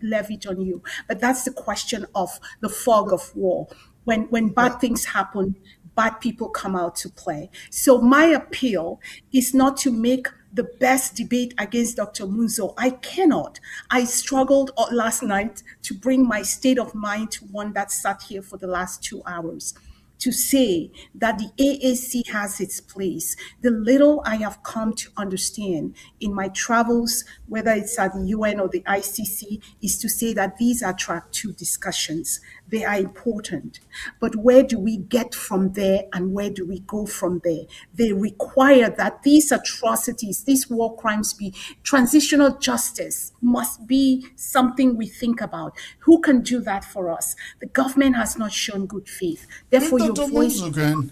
levied on you. But that's the question of the fog of war. When bad things happen, bad people come out to play. So my appeal is not to make the best debate against Dr. Munzo. I cannot. I struggled last night to bring my state of mind to one that sat here for the last 2 hours, to say that the AAC has its place. The little I have come to understand in my travels, whether it's at the UN or the ICC, is to say that these are track 2 discussions. They are important. But where do we get from there, and where do we go from there? They require that these atrocities, these war crimes, be transitional justice, must be something we think about. Who can do that for us? The government has not shown good faith. Therefore, your Dr. voice. Muzukan,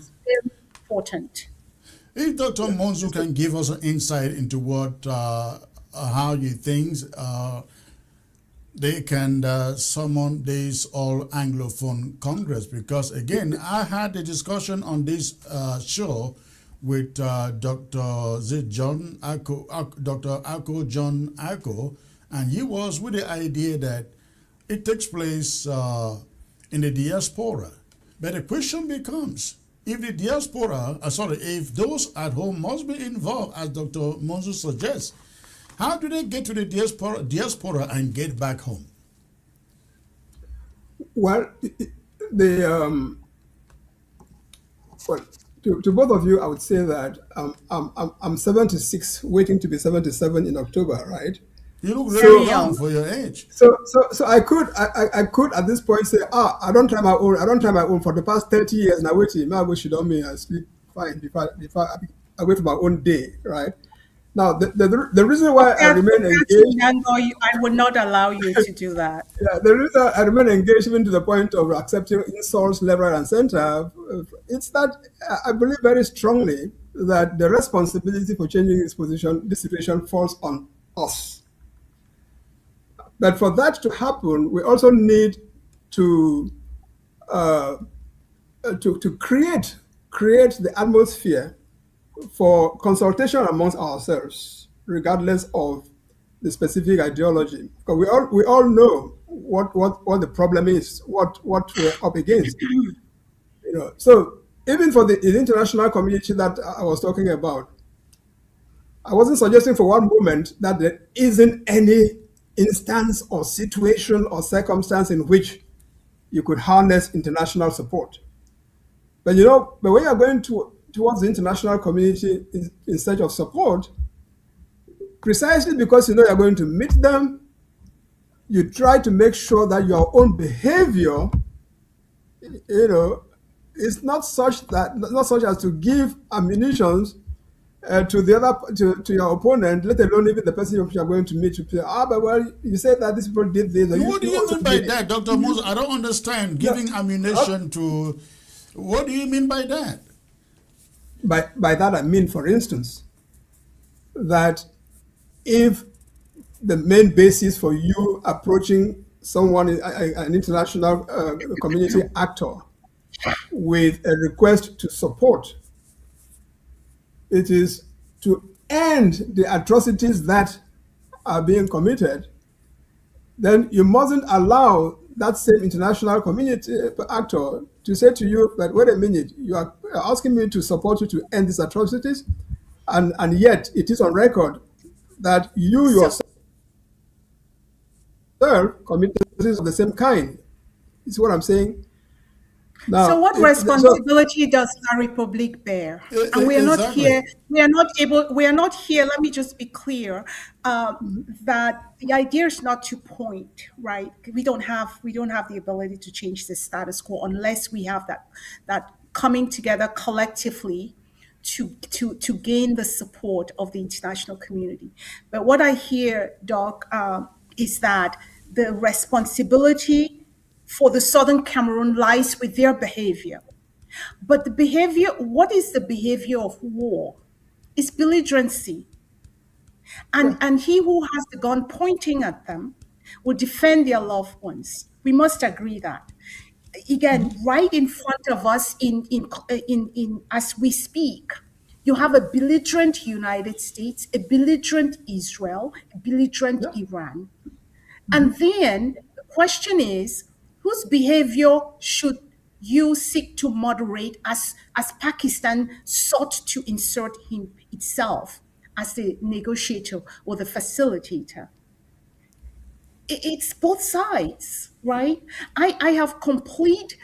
important. If Dr. Monzu can give us an insight into how you think they can summon this all Anglophone Congress, because again, I had a discussion on this show with Dr. John Dr. Ako John Ako, and he was with the idea that it takes place in the diaspora. But the question becomes, if the diaspora, if those at home must be involved, as Dr. Monzu suggests, how do they get to the diaspora and get back home? Well, well, to both of you, I would say that I'm 76, waiting to be 77 in October, right? You look very young for your age. So I could at this point say, I don't try my own for the past 30 years. Now wait, I wish you don't mean I sleep fine before I wait for my own day, right? Now the reason why I remain engaged, I would not allow you to do that. Yeah, the reason I remain engaged even to the point of accepting insults left, right, and center, it's that I believe very strongly that the responsibility for changing this situation falls on us. But for that to happen, we also need to create the atmosphere for consultation amongst ourselves, regardless of the specific ideology. Because we all know what the problem is, what we're up against. So even for the international community that I was talking about, I wasn't suggesting for one moment that there isn't any instance or situation or circumstance in which you could harness international support. But when you're going towards the international community in search of support, precisely because you're going to meet them, you try to make sure that your own behavior, is not such as to give ammunition to your opponent, let alone even the person you're going to meet. To say, but you said that these people did this. What do you mean by that, Dr. Monzu? I don't understand giving ammunition to. What do you mean by that? By that I mean, for instance, that if the main basis for you approaching someone, an international community actor, with a request to support, it is to end the atrocities that are being committed, then you mustn't allow that same international community actor to say to you that, wait a minute, you are asking me to support you to end these atrocities, and yet it is on record that you yourself committed atrocities of the same kind. Is what I'm saying. Now, so what responsibility does La Republique bear? And we are not here. We are not here. Let me just be clear that the idea is not to point, right? We don't have the ability to change the status quo unless we have that coming together collectively to gain the support of the international community. But what I hear, Doc, is that the responsibility for the Southern Cameroon lies with their behavior. But the behavior, what is the behavior of war? It's belligerency. And he who has the gun pointing at them will defend their loved ones. We must agree that. Again, right in front of us in as we speak, you have a belligerent United States, a belligerent Israel, a belligerent Iran. And then the question is, whose behavior should you seek to moderate as Pakistan sought to insert itself as the negotiator or the facilitator? It's both sides, right? I have complete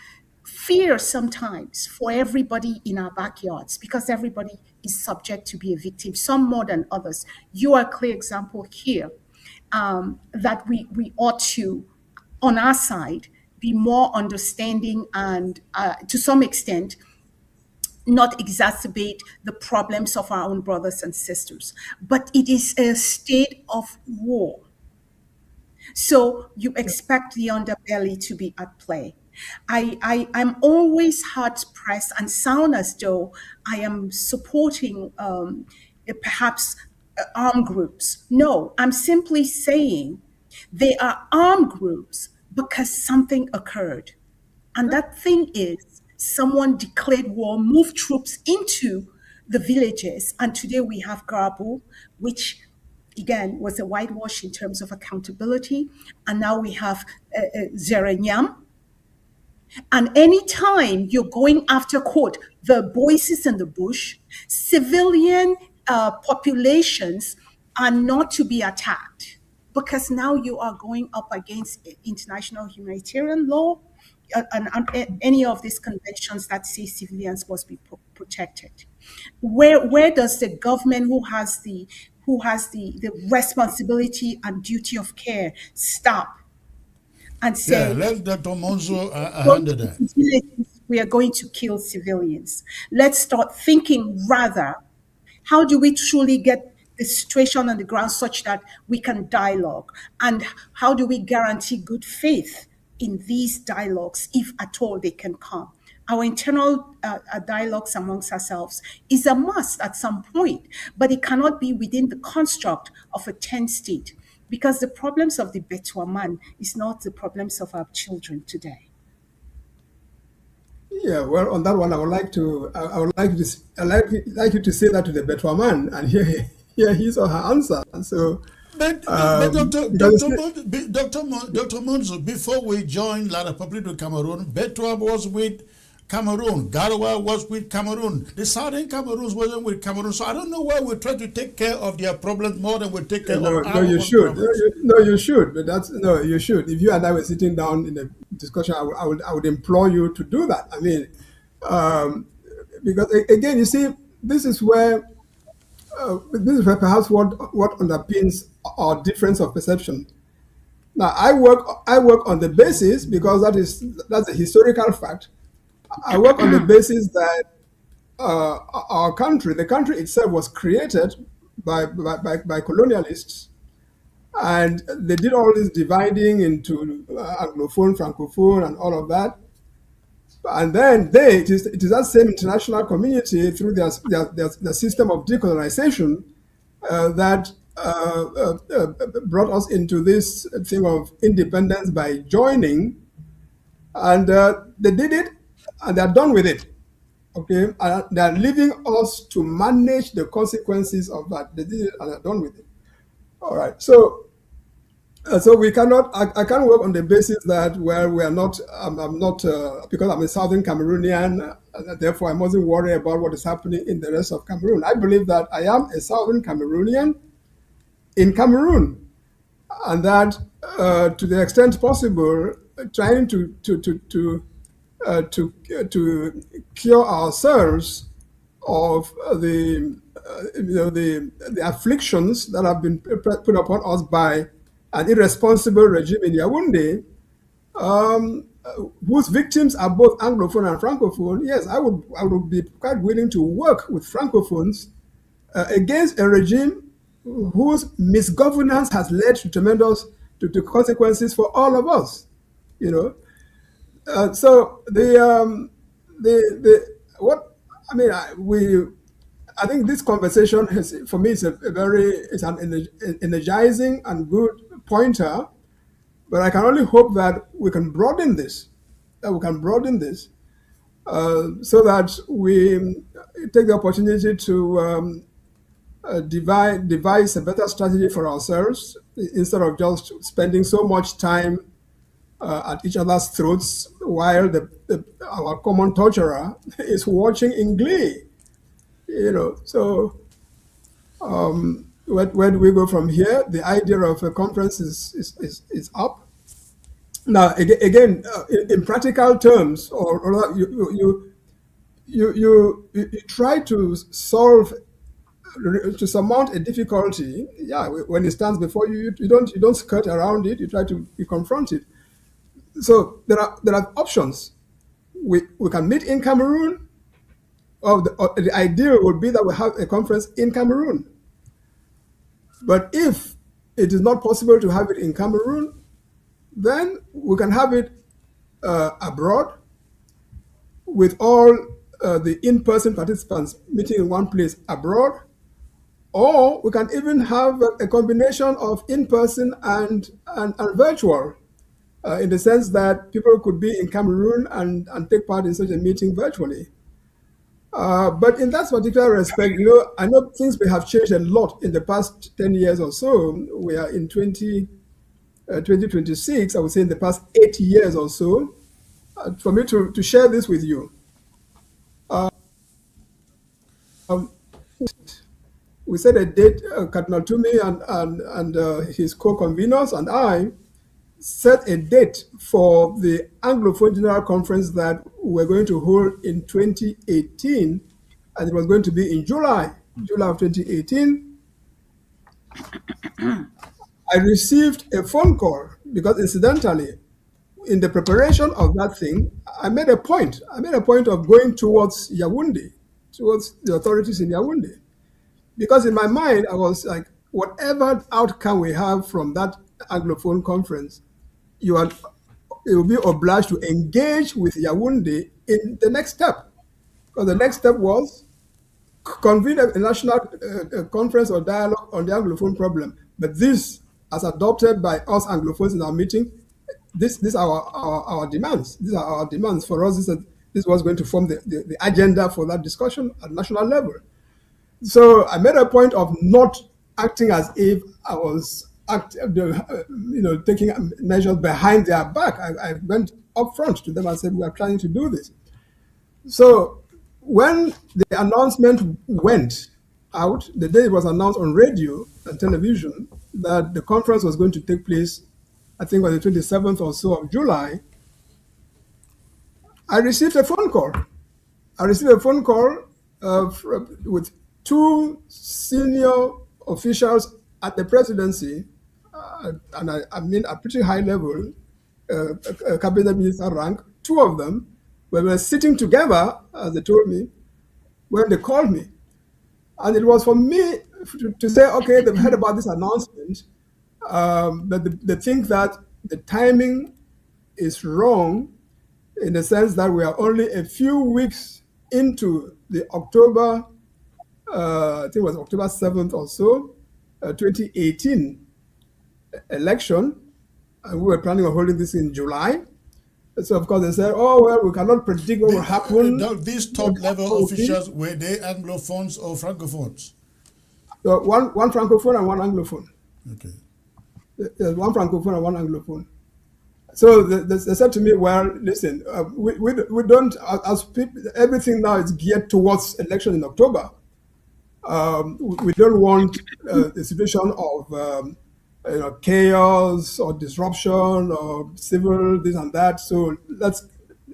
fear sometimes for everybody in our backyards because everybody is subject to be a victim, some more than others. You are a clear example here that we ought to, on our side, be more understanding and to some extent not exacerbate the problems of our own brothers and sisters. But it is a state of war. So you expect the underbelly to be at play. I'm always hard pressed and sound as though I am supporting perhaps armed groups. No, I'm simply saying they are armed groups because something occurred. And that thing is someone declared war, moved troops into the villages. And today we have Garbu, which again was a whitewash in terms of accountability. And now we have Zerenyam. And anytime you're going after, quote, the voices in the bush, civilian populations are not to be attacked because now you are going up against international humanitarian law and any of these conventions that say civilians must be protected. Where does the government who has the responsibility and duty of care stop and Yeah, say, let Dr. Monzo going handle to that. villages, we are going to kill civilians. Let's start thinking rather, how do we truly get the situation on the ground such that we can dialogue? And how do we guarantee good faith in these dialogues, if at all they can come? Our internal dialogues amongst ourselves is a must at some point, but it cannot be within the construct of a 10 state because the problems of the Betuaman is not the problems of our children today. Yeah, well, on that one, I would like to, like you to say that to the Betuaman and hear his or her answer. So, But because Dr. Monzo, before we joined La République de Cameroon, Betwa was with Cameroon, Garoua was with Cameroon. The Southern Cameroons wasn't with Cameroon. So I don't know why we try to take care of their problems more than we take care of our you own should. problems. No, you should. But you should. If you and I were sitting down in a discussion, I would implore you to do that. I mean, because again, you see, this is where perhaps what underpins our difference of perception. Now, I work on the basis, because that's a historical fact. I work on the basis that our country, the country itself, was created by colonialists, and they did all this dividing into Anglophone, Francophone, and all of that. And then it is that same international community, through their system of decolonization, that brought us into this thing of independence by joining. And they did it, and they're done with it. Okay, and they're leaving us to manage the consequences of that. They did it, and they're done with it. All right, so we cannot. I can't work on the basis that, well, we are not. I'm not because I'm a Southern Cameroonian. Therefore, I mustn't worry about what is happening in the rest of Cameroon. I believe that I am a Southern Cameroonian in Cameroon, and that to the extent possible, trying to cure ourselves of the afflictions that have been put upon us by an irresponsible regime in Yaoundé, whose victims are both Anglophone and Francophone. Yes, I would be quite willing to work with Francophones against a regime whose misgovernance has led to tremendous to consequences for all of us. You know, so what I mean, I think this conversation for me is it's an energizing and good pointer, but I can only hope that we can broaden this, so that we take the opportunity to devise a better strategy for ourselves, instead of just spending so much time at each other's throats while our common torturer is watching in glee. So where do we go from here? The idea of a conference is up. Now, again, in practical terms, or you try to surmount a difficulty. Yeah, when it stands before you, you don't skirt around it. You try to confront it. So there are options. We can meet in Cameroon. Or the ideal would be that we have a conference in Cameroon. But if it is not possible to have it in Cameroon, then we can have it abroad, with all the in-person participants meeting in one place abroad, or we can even have a combination of in-person and virtual, in the sense that people could be in Cameroon and take part in such a meeting virtually. But in that particular respect, I know things may have changed a lot in the past 10 years or so. We are in 2026, I would say in the past 8 years or so. For me to share this with you, we set a date, Cardinal Toomey and his co-conveners and I set a date for the Anglophone General Conference that we're going to hold in 2018, and it was going to be in July of 2018. I received a phone call because, incidentally, in the preparation of that thing, I made a point of going towards Yaoundé, towards the authorities in Yaoundé. Because in my mind, I was like, whatever outcome we have from that Anglophone conference, you will be obliged to engage with Yaoundé in the next step. Because the next step was convene a national conference or dialogue on the Anglophone problem. But this, as adopted by us Anglophones in our meeting, these are our demands. These are our demands. For us, this was going to form the agenda for that discussion at national level. So I made a point of not acting as if I was taking measures behind their back. I went up front to them and said, we are trying to do this. So when the announcement went out, the day it was announced on radio and television that the conference was going to take place, I think on the 27th or so of July, I received a phone call. With two senior officials at the presidency, and I mean at pretty high level, cabinet minister rank. Two of them, we were sitting together, as they told me, when they called me. And it was for me to say, okay, they've heard about this announcement, but they think that the timing is wrong, in the sense that we are only a few weeks into the October, I think it was October 7th or so, 2018 election, and we were planning on holding this in July. So of course they said, oh, well, we cannot predict what will happen. These top level officials, were they Anglophones or Francophones? One Francophone and one Anglophone. Okay. One Francophone and one Anglophone. So they said to me, well, listen, we don't, as people, everything now is geared towards election in October. We don't want the situation of chaos or disruption or civil this and that. So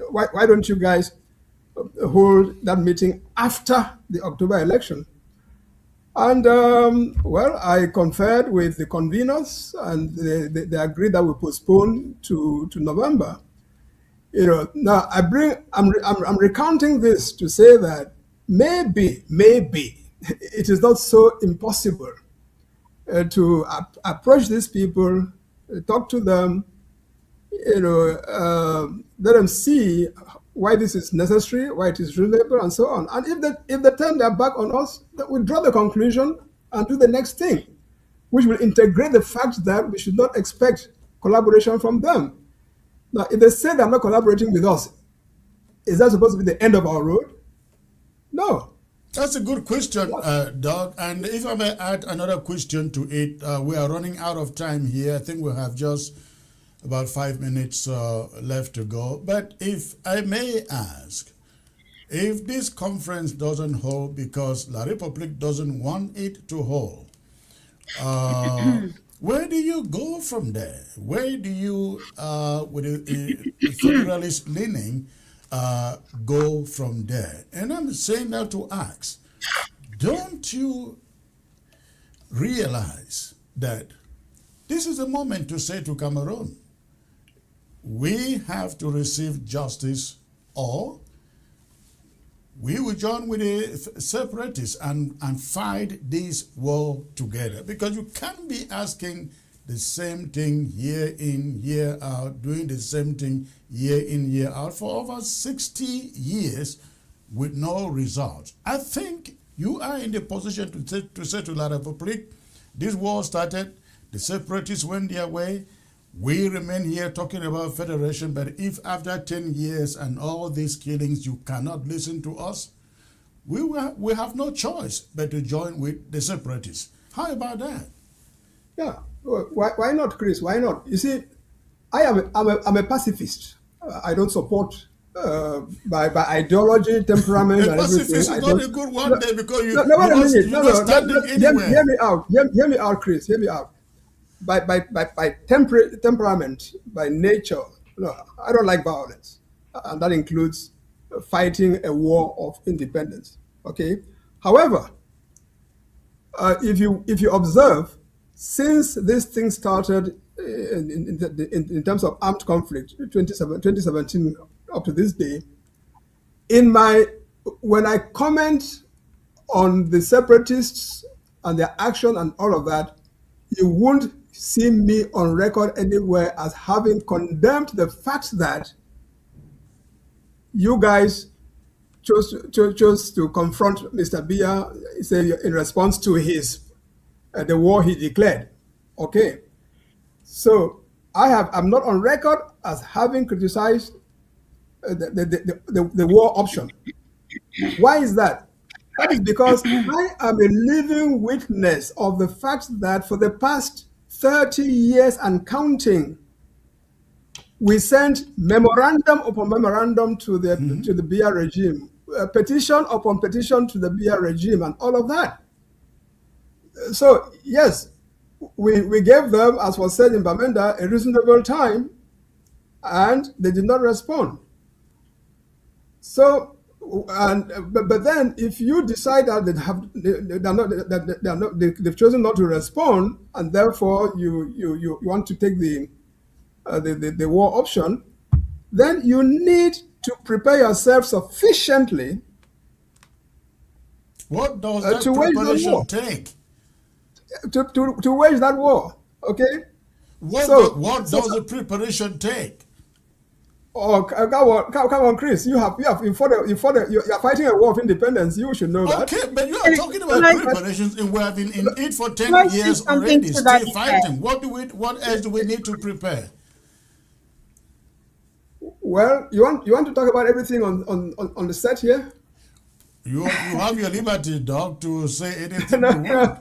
why don't you guys hold that meeting after the October election? And well, I conferred with the conveners, and they agreed that we postpone to November. Now I'm recounting this to say that maybe it is not so impossible to approach these people, talk to them, let them see why this is necessary, why it is reasonable, and so on. And if they turn their back on us, we draw the conclusion and do the next thing, which will integrate the fact that we should not expect collaboration from them. Now, if they say they're not collaborating with us, is that supposed to be the end of our road? No. That's a good question, Doug. And if I may add another question to it, we are running out of time here. I think we have just about 5 minutes left to go. But if I may ask, if this conference doesn't hold because La République doesn't want it to hold, where do you go from there? Where do you, with a federalist leaning, go from there? And I'm saying that to ask, don't you realize that this is a moment to say to Cameroon, we have to receive justice, or we will join with the separatists and fight this war together? Because you can't be asking the same thing year in, year out, doing the same thing year in, year out for over 60 years with no results. I think you are in the position to say to La République, this war started, the separatists went their way, we remain here talking about federation, but if after 10 years and all these killings you cannot listen to us, we have no choice but to join with the separatists. How about that? Yeah, why not, Chris? Why not? You see, I'm a pacifist. I don't support by ideology, temperament, and everything. Pacifist is not a good one day because wait a minute. you're not standing anywhere. Hear me out. Hear me out, Chris. Hear me out. By temperament, by nature, no, I don't like violence, and that includes fighting a war of independence. Okay. However, if you observe, since this thing started in terms of armed conflict, 2017 up to this day, when I comment on the separatists and their action and all of that, you won't see me on record anywhere as having condemned the fact that you guys chose to confront Mr. Biya, say, in response to the war he declared. Okay, so I'm not on record as having criticized the war option. Why is that? That is because I am a living witness of the fact that for the past 30 years and counting, we sent memorandum upon memorandum to the Biya regime, petition upon petition to the Biya regime, and all of that. So yes, we gave them, as was said in Bamenda, a reasonable time, and they did not respond. So, but then if you decide that they've chosen not to respond, and therefore you want to take the war option, then you need to prepare yourself sufficiently. What does that preparation take? To wage that war, okay? What does the preparation take? Oh, come on, Chris! You are fighting a war of independence. You should know that. Okay, but you are talking about preparations, and we have been in it for 10 years already, still fighting. What else do we need to prepare? Well, you want to talk about everything on the set here? You have your liberty, dog, to say anything you want.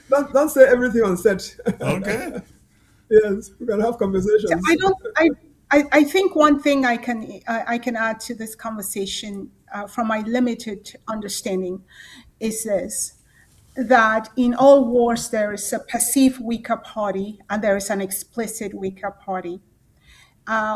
No, don't say everything on set. Okay. Yes, we can have conversations. I think one thing I can add to this conversation from my limited understanding is this: that in all wars there is a perceived weaker party and there is an explicit weaker party.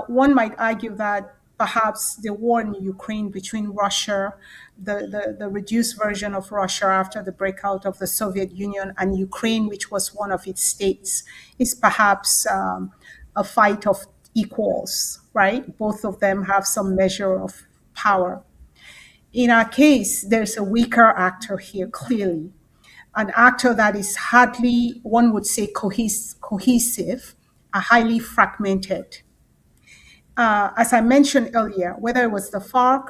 One might argue that perhaps the war in Ukraine between Russia, the reduced version of Russia after the breakout of the Soviet Union, and Ukraine, which was one of its states, is perhaps a fight of equals, right? Both of them have some measure of power. In our case, there's a weaker actor here, clearly, an actor that is hardly, one would say, cohesive, highly fragmented. As I mentioned earlier, whether it was the FARC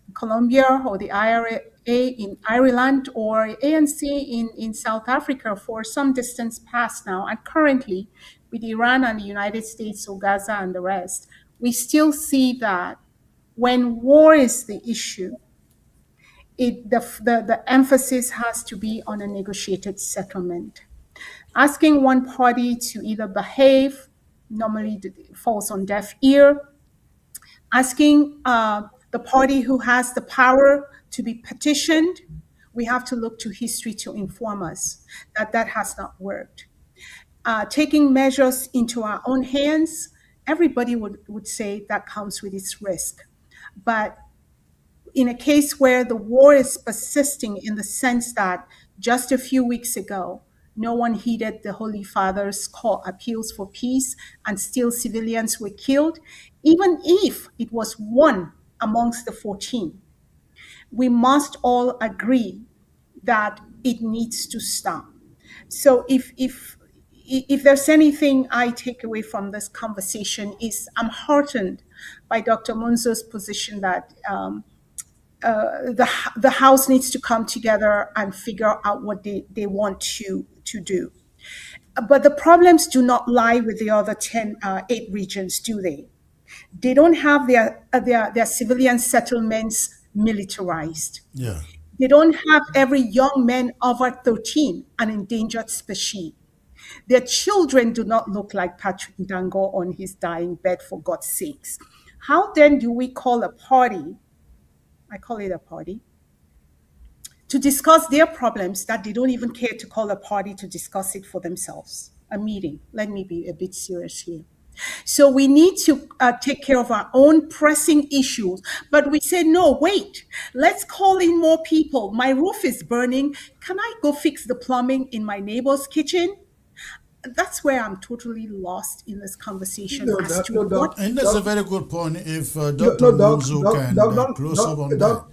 in Colombia or the IRA in Ireland or ANC in South Africa for some distance past now, and currently with Iran and the United States or Gaza and the rest, we still see that when war is the issue, the emphasis has to be on a negotiated settlement. Asking one party to either behave normally falls on deaf ear. Asking the party who has the power to be petitioned, we have to look to history to inform us that has not worked. Taking measures into our own hands, everybody would say that comes with its risk. But in a case where the war is persisting in the sense that just a few weeks ago, no one heeded the Holy Father's appeals for peace, and still civilians were killed, even if it was one amongst the 14. We must all agree that it needs to stop. So if there's anything I take away from this conversation is I'm heartened by Dr. Munzo's position that the House needs to come together and figure out what they want to do. But the problems do not lie with the other 8 regions, do they? They don't have their civilian settlements militarized. Yeah. They don't have every young man over 13 an endangered species. Their children do not look like Patrick Dango on his dying bed, for God's sakes. How then do we call a party, I call it a party, to discuss their problems that they don't even care to call a party to discuss it for themselves? A meeting. Let me be a bit serious here. So we need to take care of our own pressing issues. But we say, no, wait, let's call in more people. My roof is burning. Can I go fix the plumbing in my neighbor's kitchen? That's where I'm totally lost in this conversation No, as Doc, to no, Doc, what. And that's a Doc, very good point. If no, Dr. no, Doc, Munzo Doc, can Doc, don't, close up Doc, on that. Doc,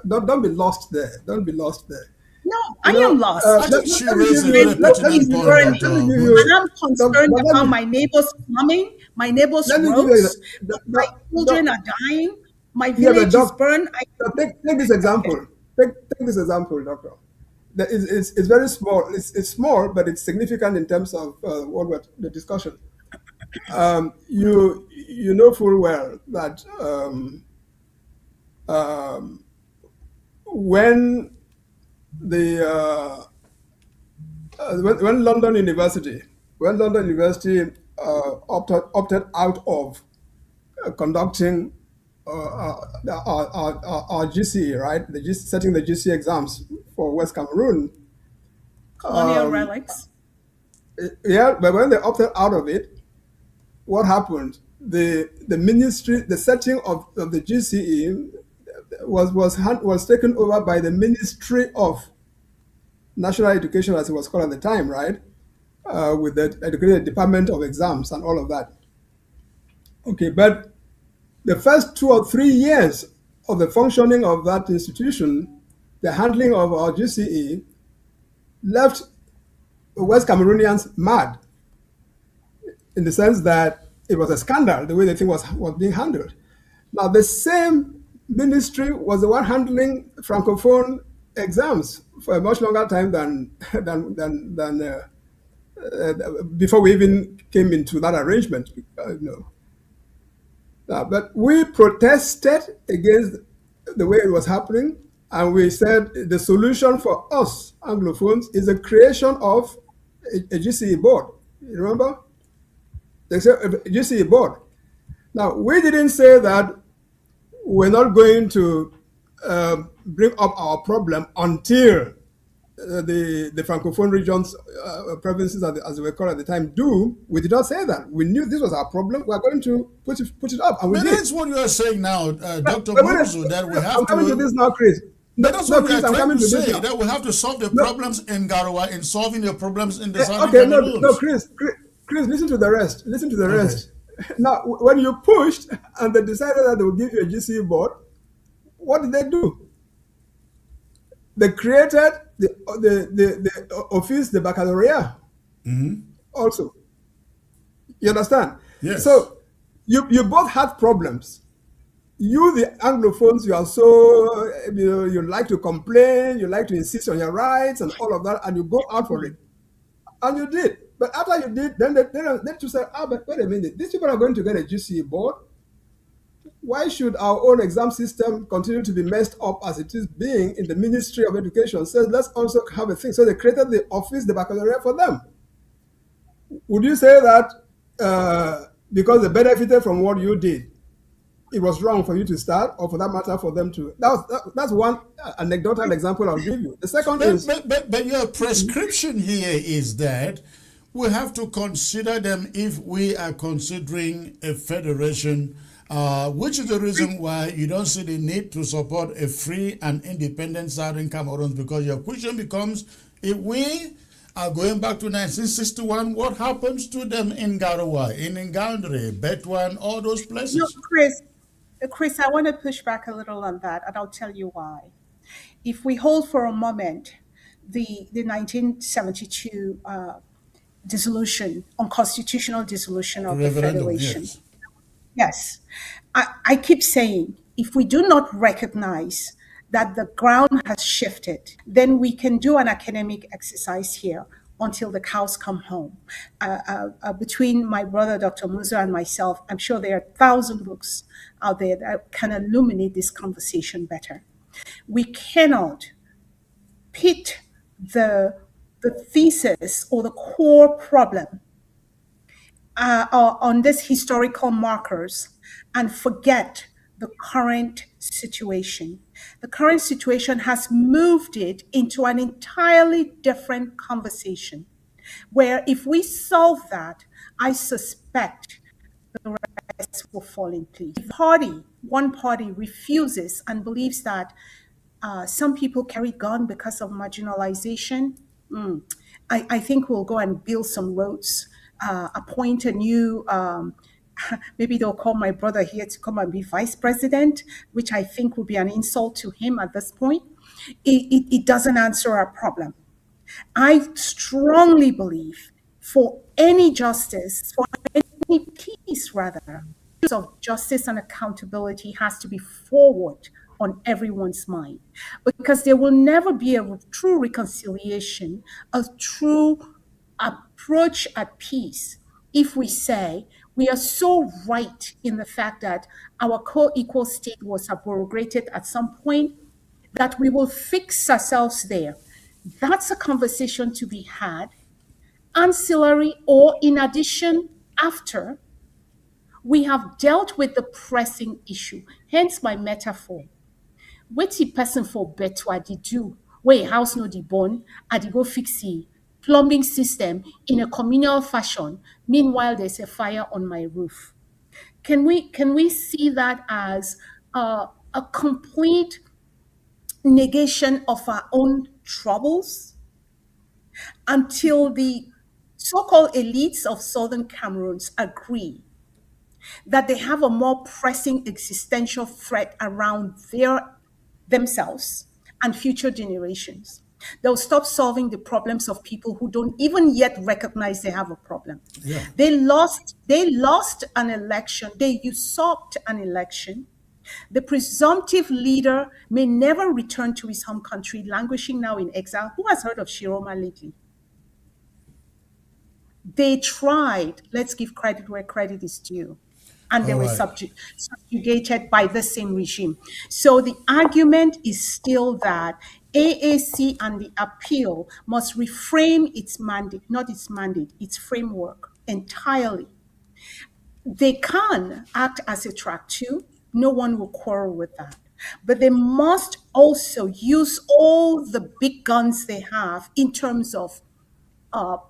Doc, don't be lost there. Don't be lost there. No, You I know, am lost. I think she let me raised give a you, very Roof pertinent is point, burning, Dr. let me give Munzo. you, and I'm Doc, concerned but about my neighbor's plumbing, my neighbor's let me give you, roads. Doc, My children Doc, are dying. My yeah, but village is Doc, burned. take this example. Take this example, Doctor. That it's very small. It's small, but it's significant in terms of what we're, the discussion. You know full well that when the when London University opted out of conducting our GCE, right? Setting the GCE exams for West Cameroon. Colonial relics. Yeah, but when they opted out of it, what happened? The ministry, the setting of the GCE was taken over by the Ministry of National Education, as it was called at the time, right? With the Education Department of Exams and all of that. Okay, but the first 2 or 3 years of the functioning of that institution, the handling of our GCE left West Cameroonians mad, in the sense that it was a scandal the way the thing was being handled. Now, the same ministry was the one handling Francophone exams for a much longer time than before we even came into that arrangement. But we protested against the way it was happening, and we said the solution for us Anglophones is the creation of a GCE board. You remember? They said a GCE board. Now, we didn't say that we're not going to bring up our problem until the Francophone regions, provinces, as they were called at the time, do. We did not say that. We knew this was our problem. We are going to put it up, and we But did. that's what you are saying now, Dr. But Munzo, that we have I'm coming to this now, Chris. But that's what we Chris, are I'm trying coming to to this say, now. that we have to solve the problems in Garoua in solving the problems in the Southern Okay, Cameroons. no, Chris, listen to the rest. Listen to the rest. Now, when you pushed and they decided that they would give you a GCE board, what did they do? They created the office, the baccalaureate, also. You understand? Yes. So you both had problems. You, the Anglophones, you are so, you like to complain, you like to insist on your rights and all of that, and you go out for it. And you did. But after you did, then they just said, but wait a minute, these people are going to get a GCE board. Why should our own exam system continue to be messed up as it is being in the Ministry of Education? So let's also have a thing. So they created the office, the baccalaureate for them. Would you say that because they benefited from what you did, it was wrong for you to start, or for that matter, for them to? That's one anecdotal example I'll give you. The second is... But your prescription here is that we have to consider them if we are considering a federation, which is the reason why you don't see the need to support a free and independent Southern Cameroons, because your question becomes, if we are going back to 1961, what happens to them in Garoua, in Ngaoundé, Betwan, all those places? No, Chris, I want to push back a little on that, and I'll tell you why. If we hold for a moment the 1972 unconstitutional dissolution of the Referendum, Federation. yes. Yes. I keep saying if we do not recognize that the ground has shifted, then we can do an academic exercise here until the cows come home. Between my brother, Dr. Muzo, and myself, I'm sure there are 1,000 books out there that can illuminate this conversation better. We cannot pit the thesis or the core problem on these historical markers and forget the current situation. The current situation has moved it into an entirely different conversation where if we solve that, I suspect the rest will fall in place. If one party refuses and believes that some people carry gun because of marginalization, I think we'll go and build some roads, appoint a new, maybe they'll call my brother here to come and be vice president, which I think would be an insult to him at this point. It doesn't answer our problem. I strongly believe for any justice, for any peace rather, of justice and accountability has to be forward on everyone's mind, because there will never be a true reconciliation, a true approach at peace if we say we are so right in the fact that our co-equal state was abrogated at some point that we will fix ourselves there. That's a conversation to be had, ancillary or in addition after we have dealt with the pressing issue. Hence my metaphor. Wetin person for better adi do wey house no dey burn, adi go fix the plumbing system in a communal fashion. Meanwhile, there's a fire on my roof. Can we see that as a complete negation of our own troubles until the so-called elites of Southern Cameroons agree that they have a more pressing existential threat around themselves and future generations? They'll stop solving the problems of people who don't even yet recognize they have a problem. Yeah. They lost an election. They usurped an election. The presumptive leader may never return to his home country, languishing now in exile. Who has heard of Shiroma lately? They tried. Let's give credit where credit is due. And they All were right. subjugated by the same regime. So the argument is still that AAC and the appeal must reframe its mandate, not its mandate, its framework entirely. They can act as a track two. No one will quarrel with that. But they must also use all the big guns they have in terms of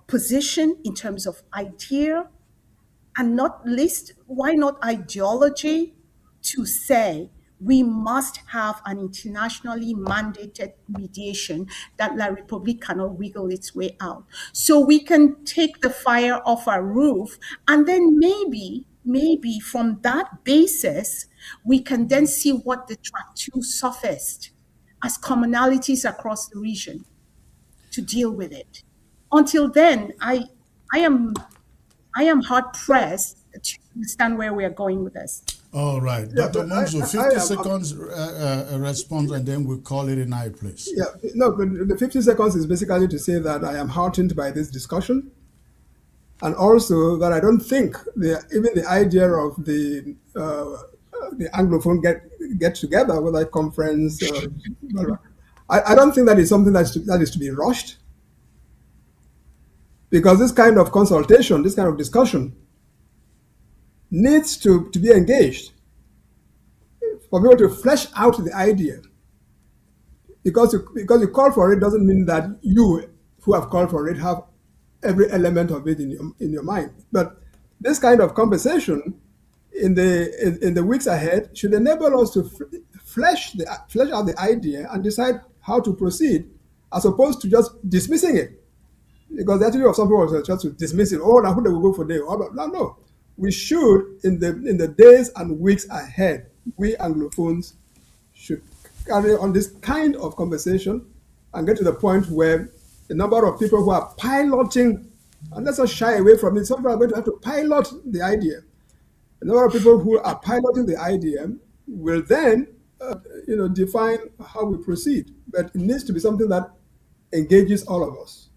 position, in terms of idea, and not least, why not ideology, to say we must have an internationally mandated mediation that La Republique cannot wiggle its way out. So we can take the fire off our roof, and then maybe from that basis, we can then see what the track two surfaced as commonalities across the region to deal with it. Until then, I am hard pressed to understand where we are going with this. All right. Yeah, Dr. but Monzo, I 50 am, seconds response, and then we'll call it a night, please. yeah, no, but the 50 seconds is basically to say that I am heartened by this discussion, and also that I don't think even the idea of the Anglophone get together, whether conference, blah, blah, I don't think that is something that is to be rushed, because this kind of consultation, this kind of discussion needs to be engaged for people to flesh out the idea. Because you call for it doesn't mean that you who have called for it have every element of it in your mind. But this kind of conversation in the weeks ahead should enable us to flesh out the idea and decide how to proceed, as opposed to just dismissing it. Because the attitude of some people was just to dismiss it. Oh, now who they will go for there? No. We should, in the days and weeks ahead, we Anglophones should carry on this kind of conversation and get to the point where the number of people who are piloting, and let's not shy away from it, some people are going to have to pilot the idea. The number of people who are piloting the idea will then, define how we proceed. But it needs to be something that engages all of us.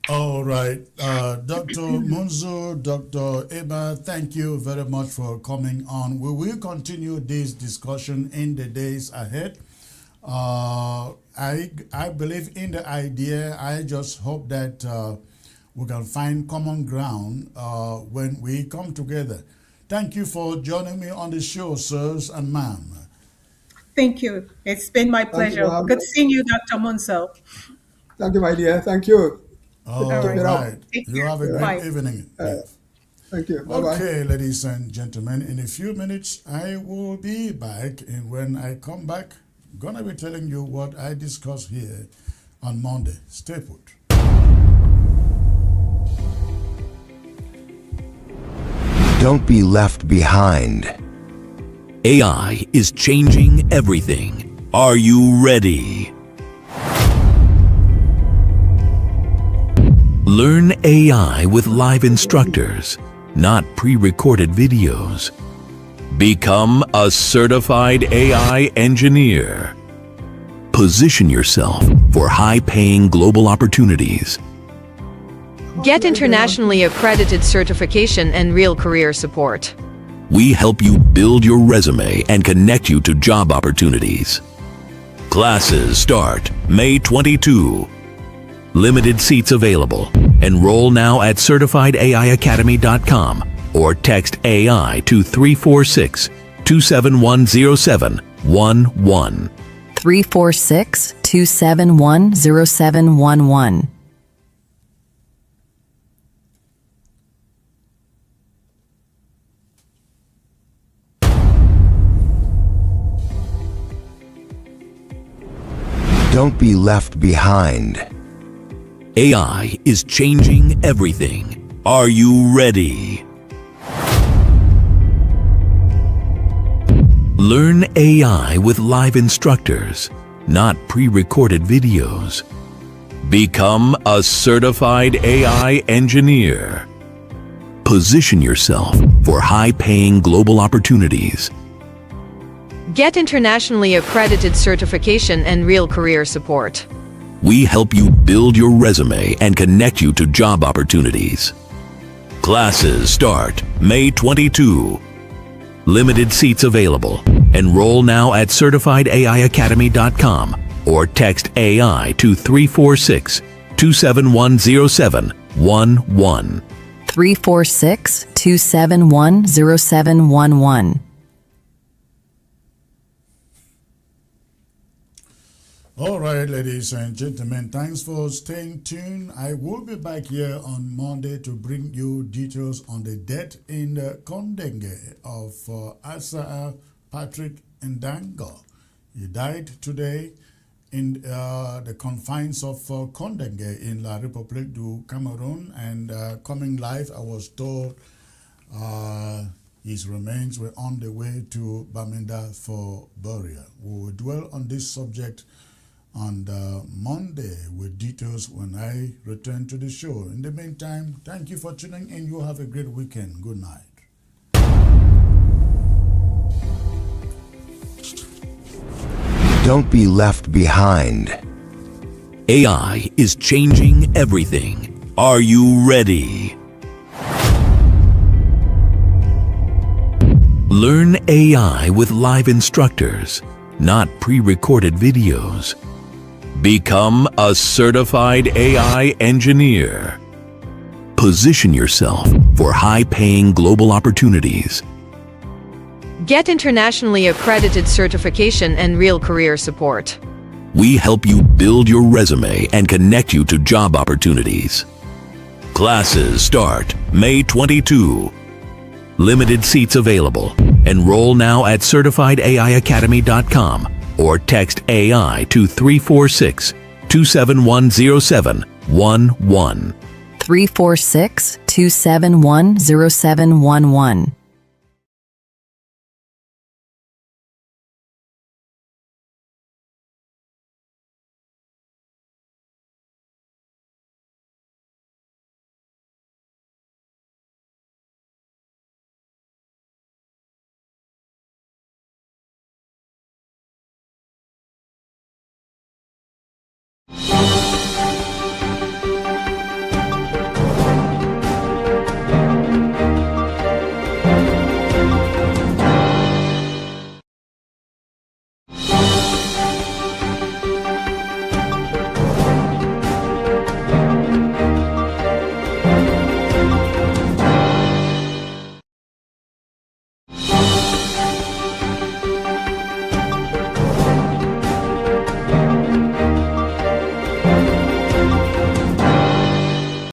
All right. Dr. Munzo, Dr. Eba, thank you very much for coming on. We will continue this discussion in the days ahead. I believe in the idea. I just hope that we can find common ground when we come together. Thank you for joining me on the show, sirs and ma'am. Thank you. It's been my pleasure. Good seeing you, Dr. Munzo. Thank you, my dear. Thank you. All right. You have a great evening. Thank you. Bye-bye. Okay, ladies and gentlemen, in a few minutes, I will be back. And when I come back, I'm going to be telling you what I discussed here on Monday. Stay put. Don't be left behind. AI is changing everything. Are you ready? Learn AI with live instructors, not pre-recorded videos. Become a certified AI engineer. Position yourself for high-paying global opportunities. Get internationally accredited certification and real career support. We help you build your resume and connect you to job opportunities. Classes start May 22. Limited seats available. Enroll now at certifiedaiacademy.com or text AI to 346-271-0711. 346-271-0711. Don't be left behind. AI is changing everything. Are you ready? Learn AI with live instructors, not pre-recorded videos. Become a certified AI engineer. Position yourself for high-paying global opportunities. Get internationally accredited certification and real career support. We help you build your resume and connect you to job opportunities. Classes start May 22. Limited seats available. Enroll now at certifiedaiacademy.com or text AI to 346-271-0711. 346-271-0711. All right, ladies and gentlemen, thanks for staying tuned. I will be back here on Monday to bring you details on the death in the Kondenge of Asa Patrick Ndango. He died today in the confines of Kondenge in La République du Cameroon, and coming live, I was told his remains were on the way to Bamenda for burial. We will dwell on this subject on Monday with details when I return to the show. In the meantime, thank you for tuning in. You have a great weekend. Good night. Don't be left behind. AI is changing everything. Are you ready? Learn AI with live instructors, not pre-recorded videos. Become a certified AI engineer. Position yourself for high-paying global opportunities. Get internationally accredited certification and real career support. We help you build your resume and connect you to job opportunities. Classes start May 22. Limited seats available. Enroll now at certifiedaiacademy.com or text AI to 346-271-0711. 346-271-0711.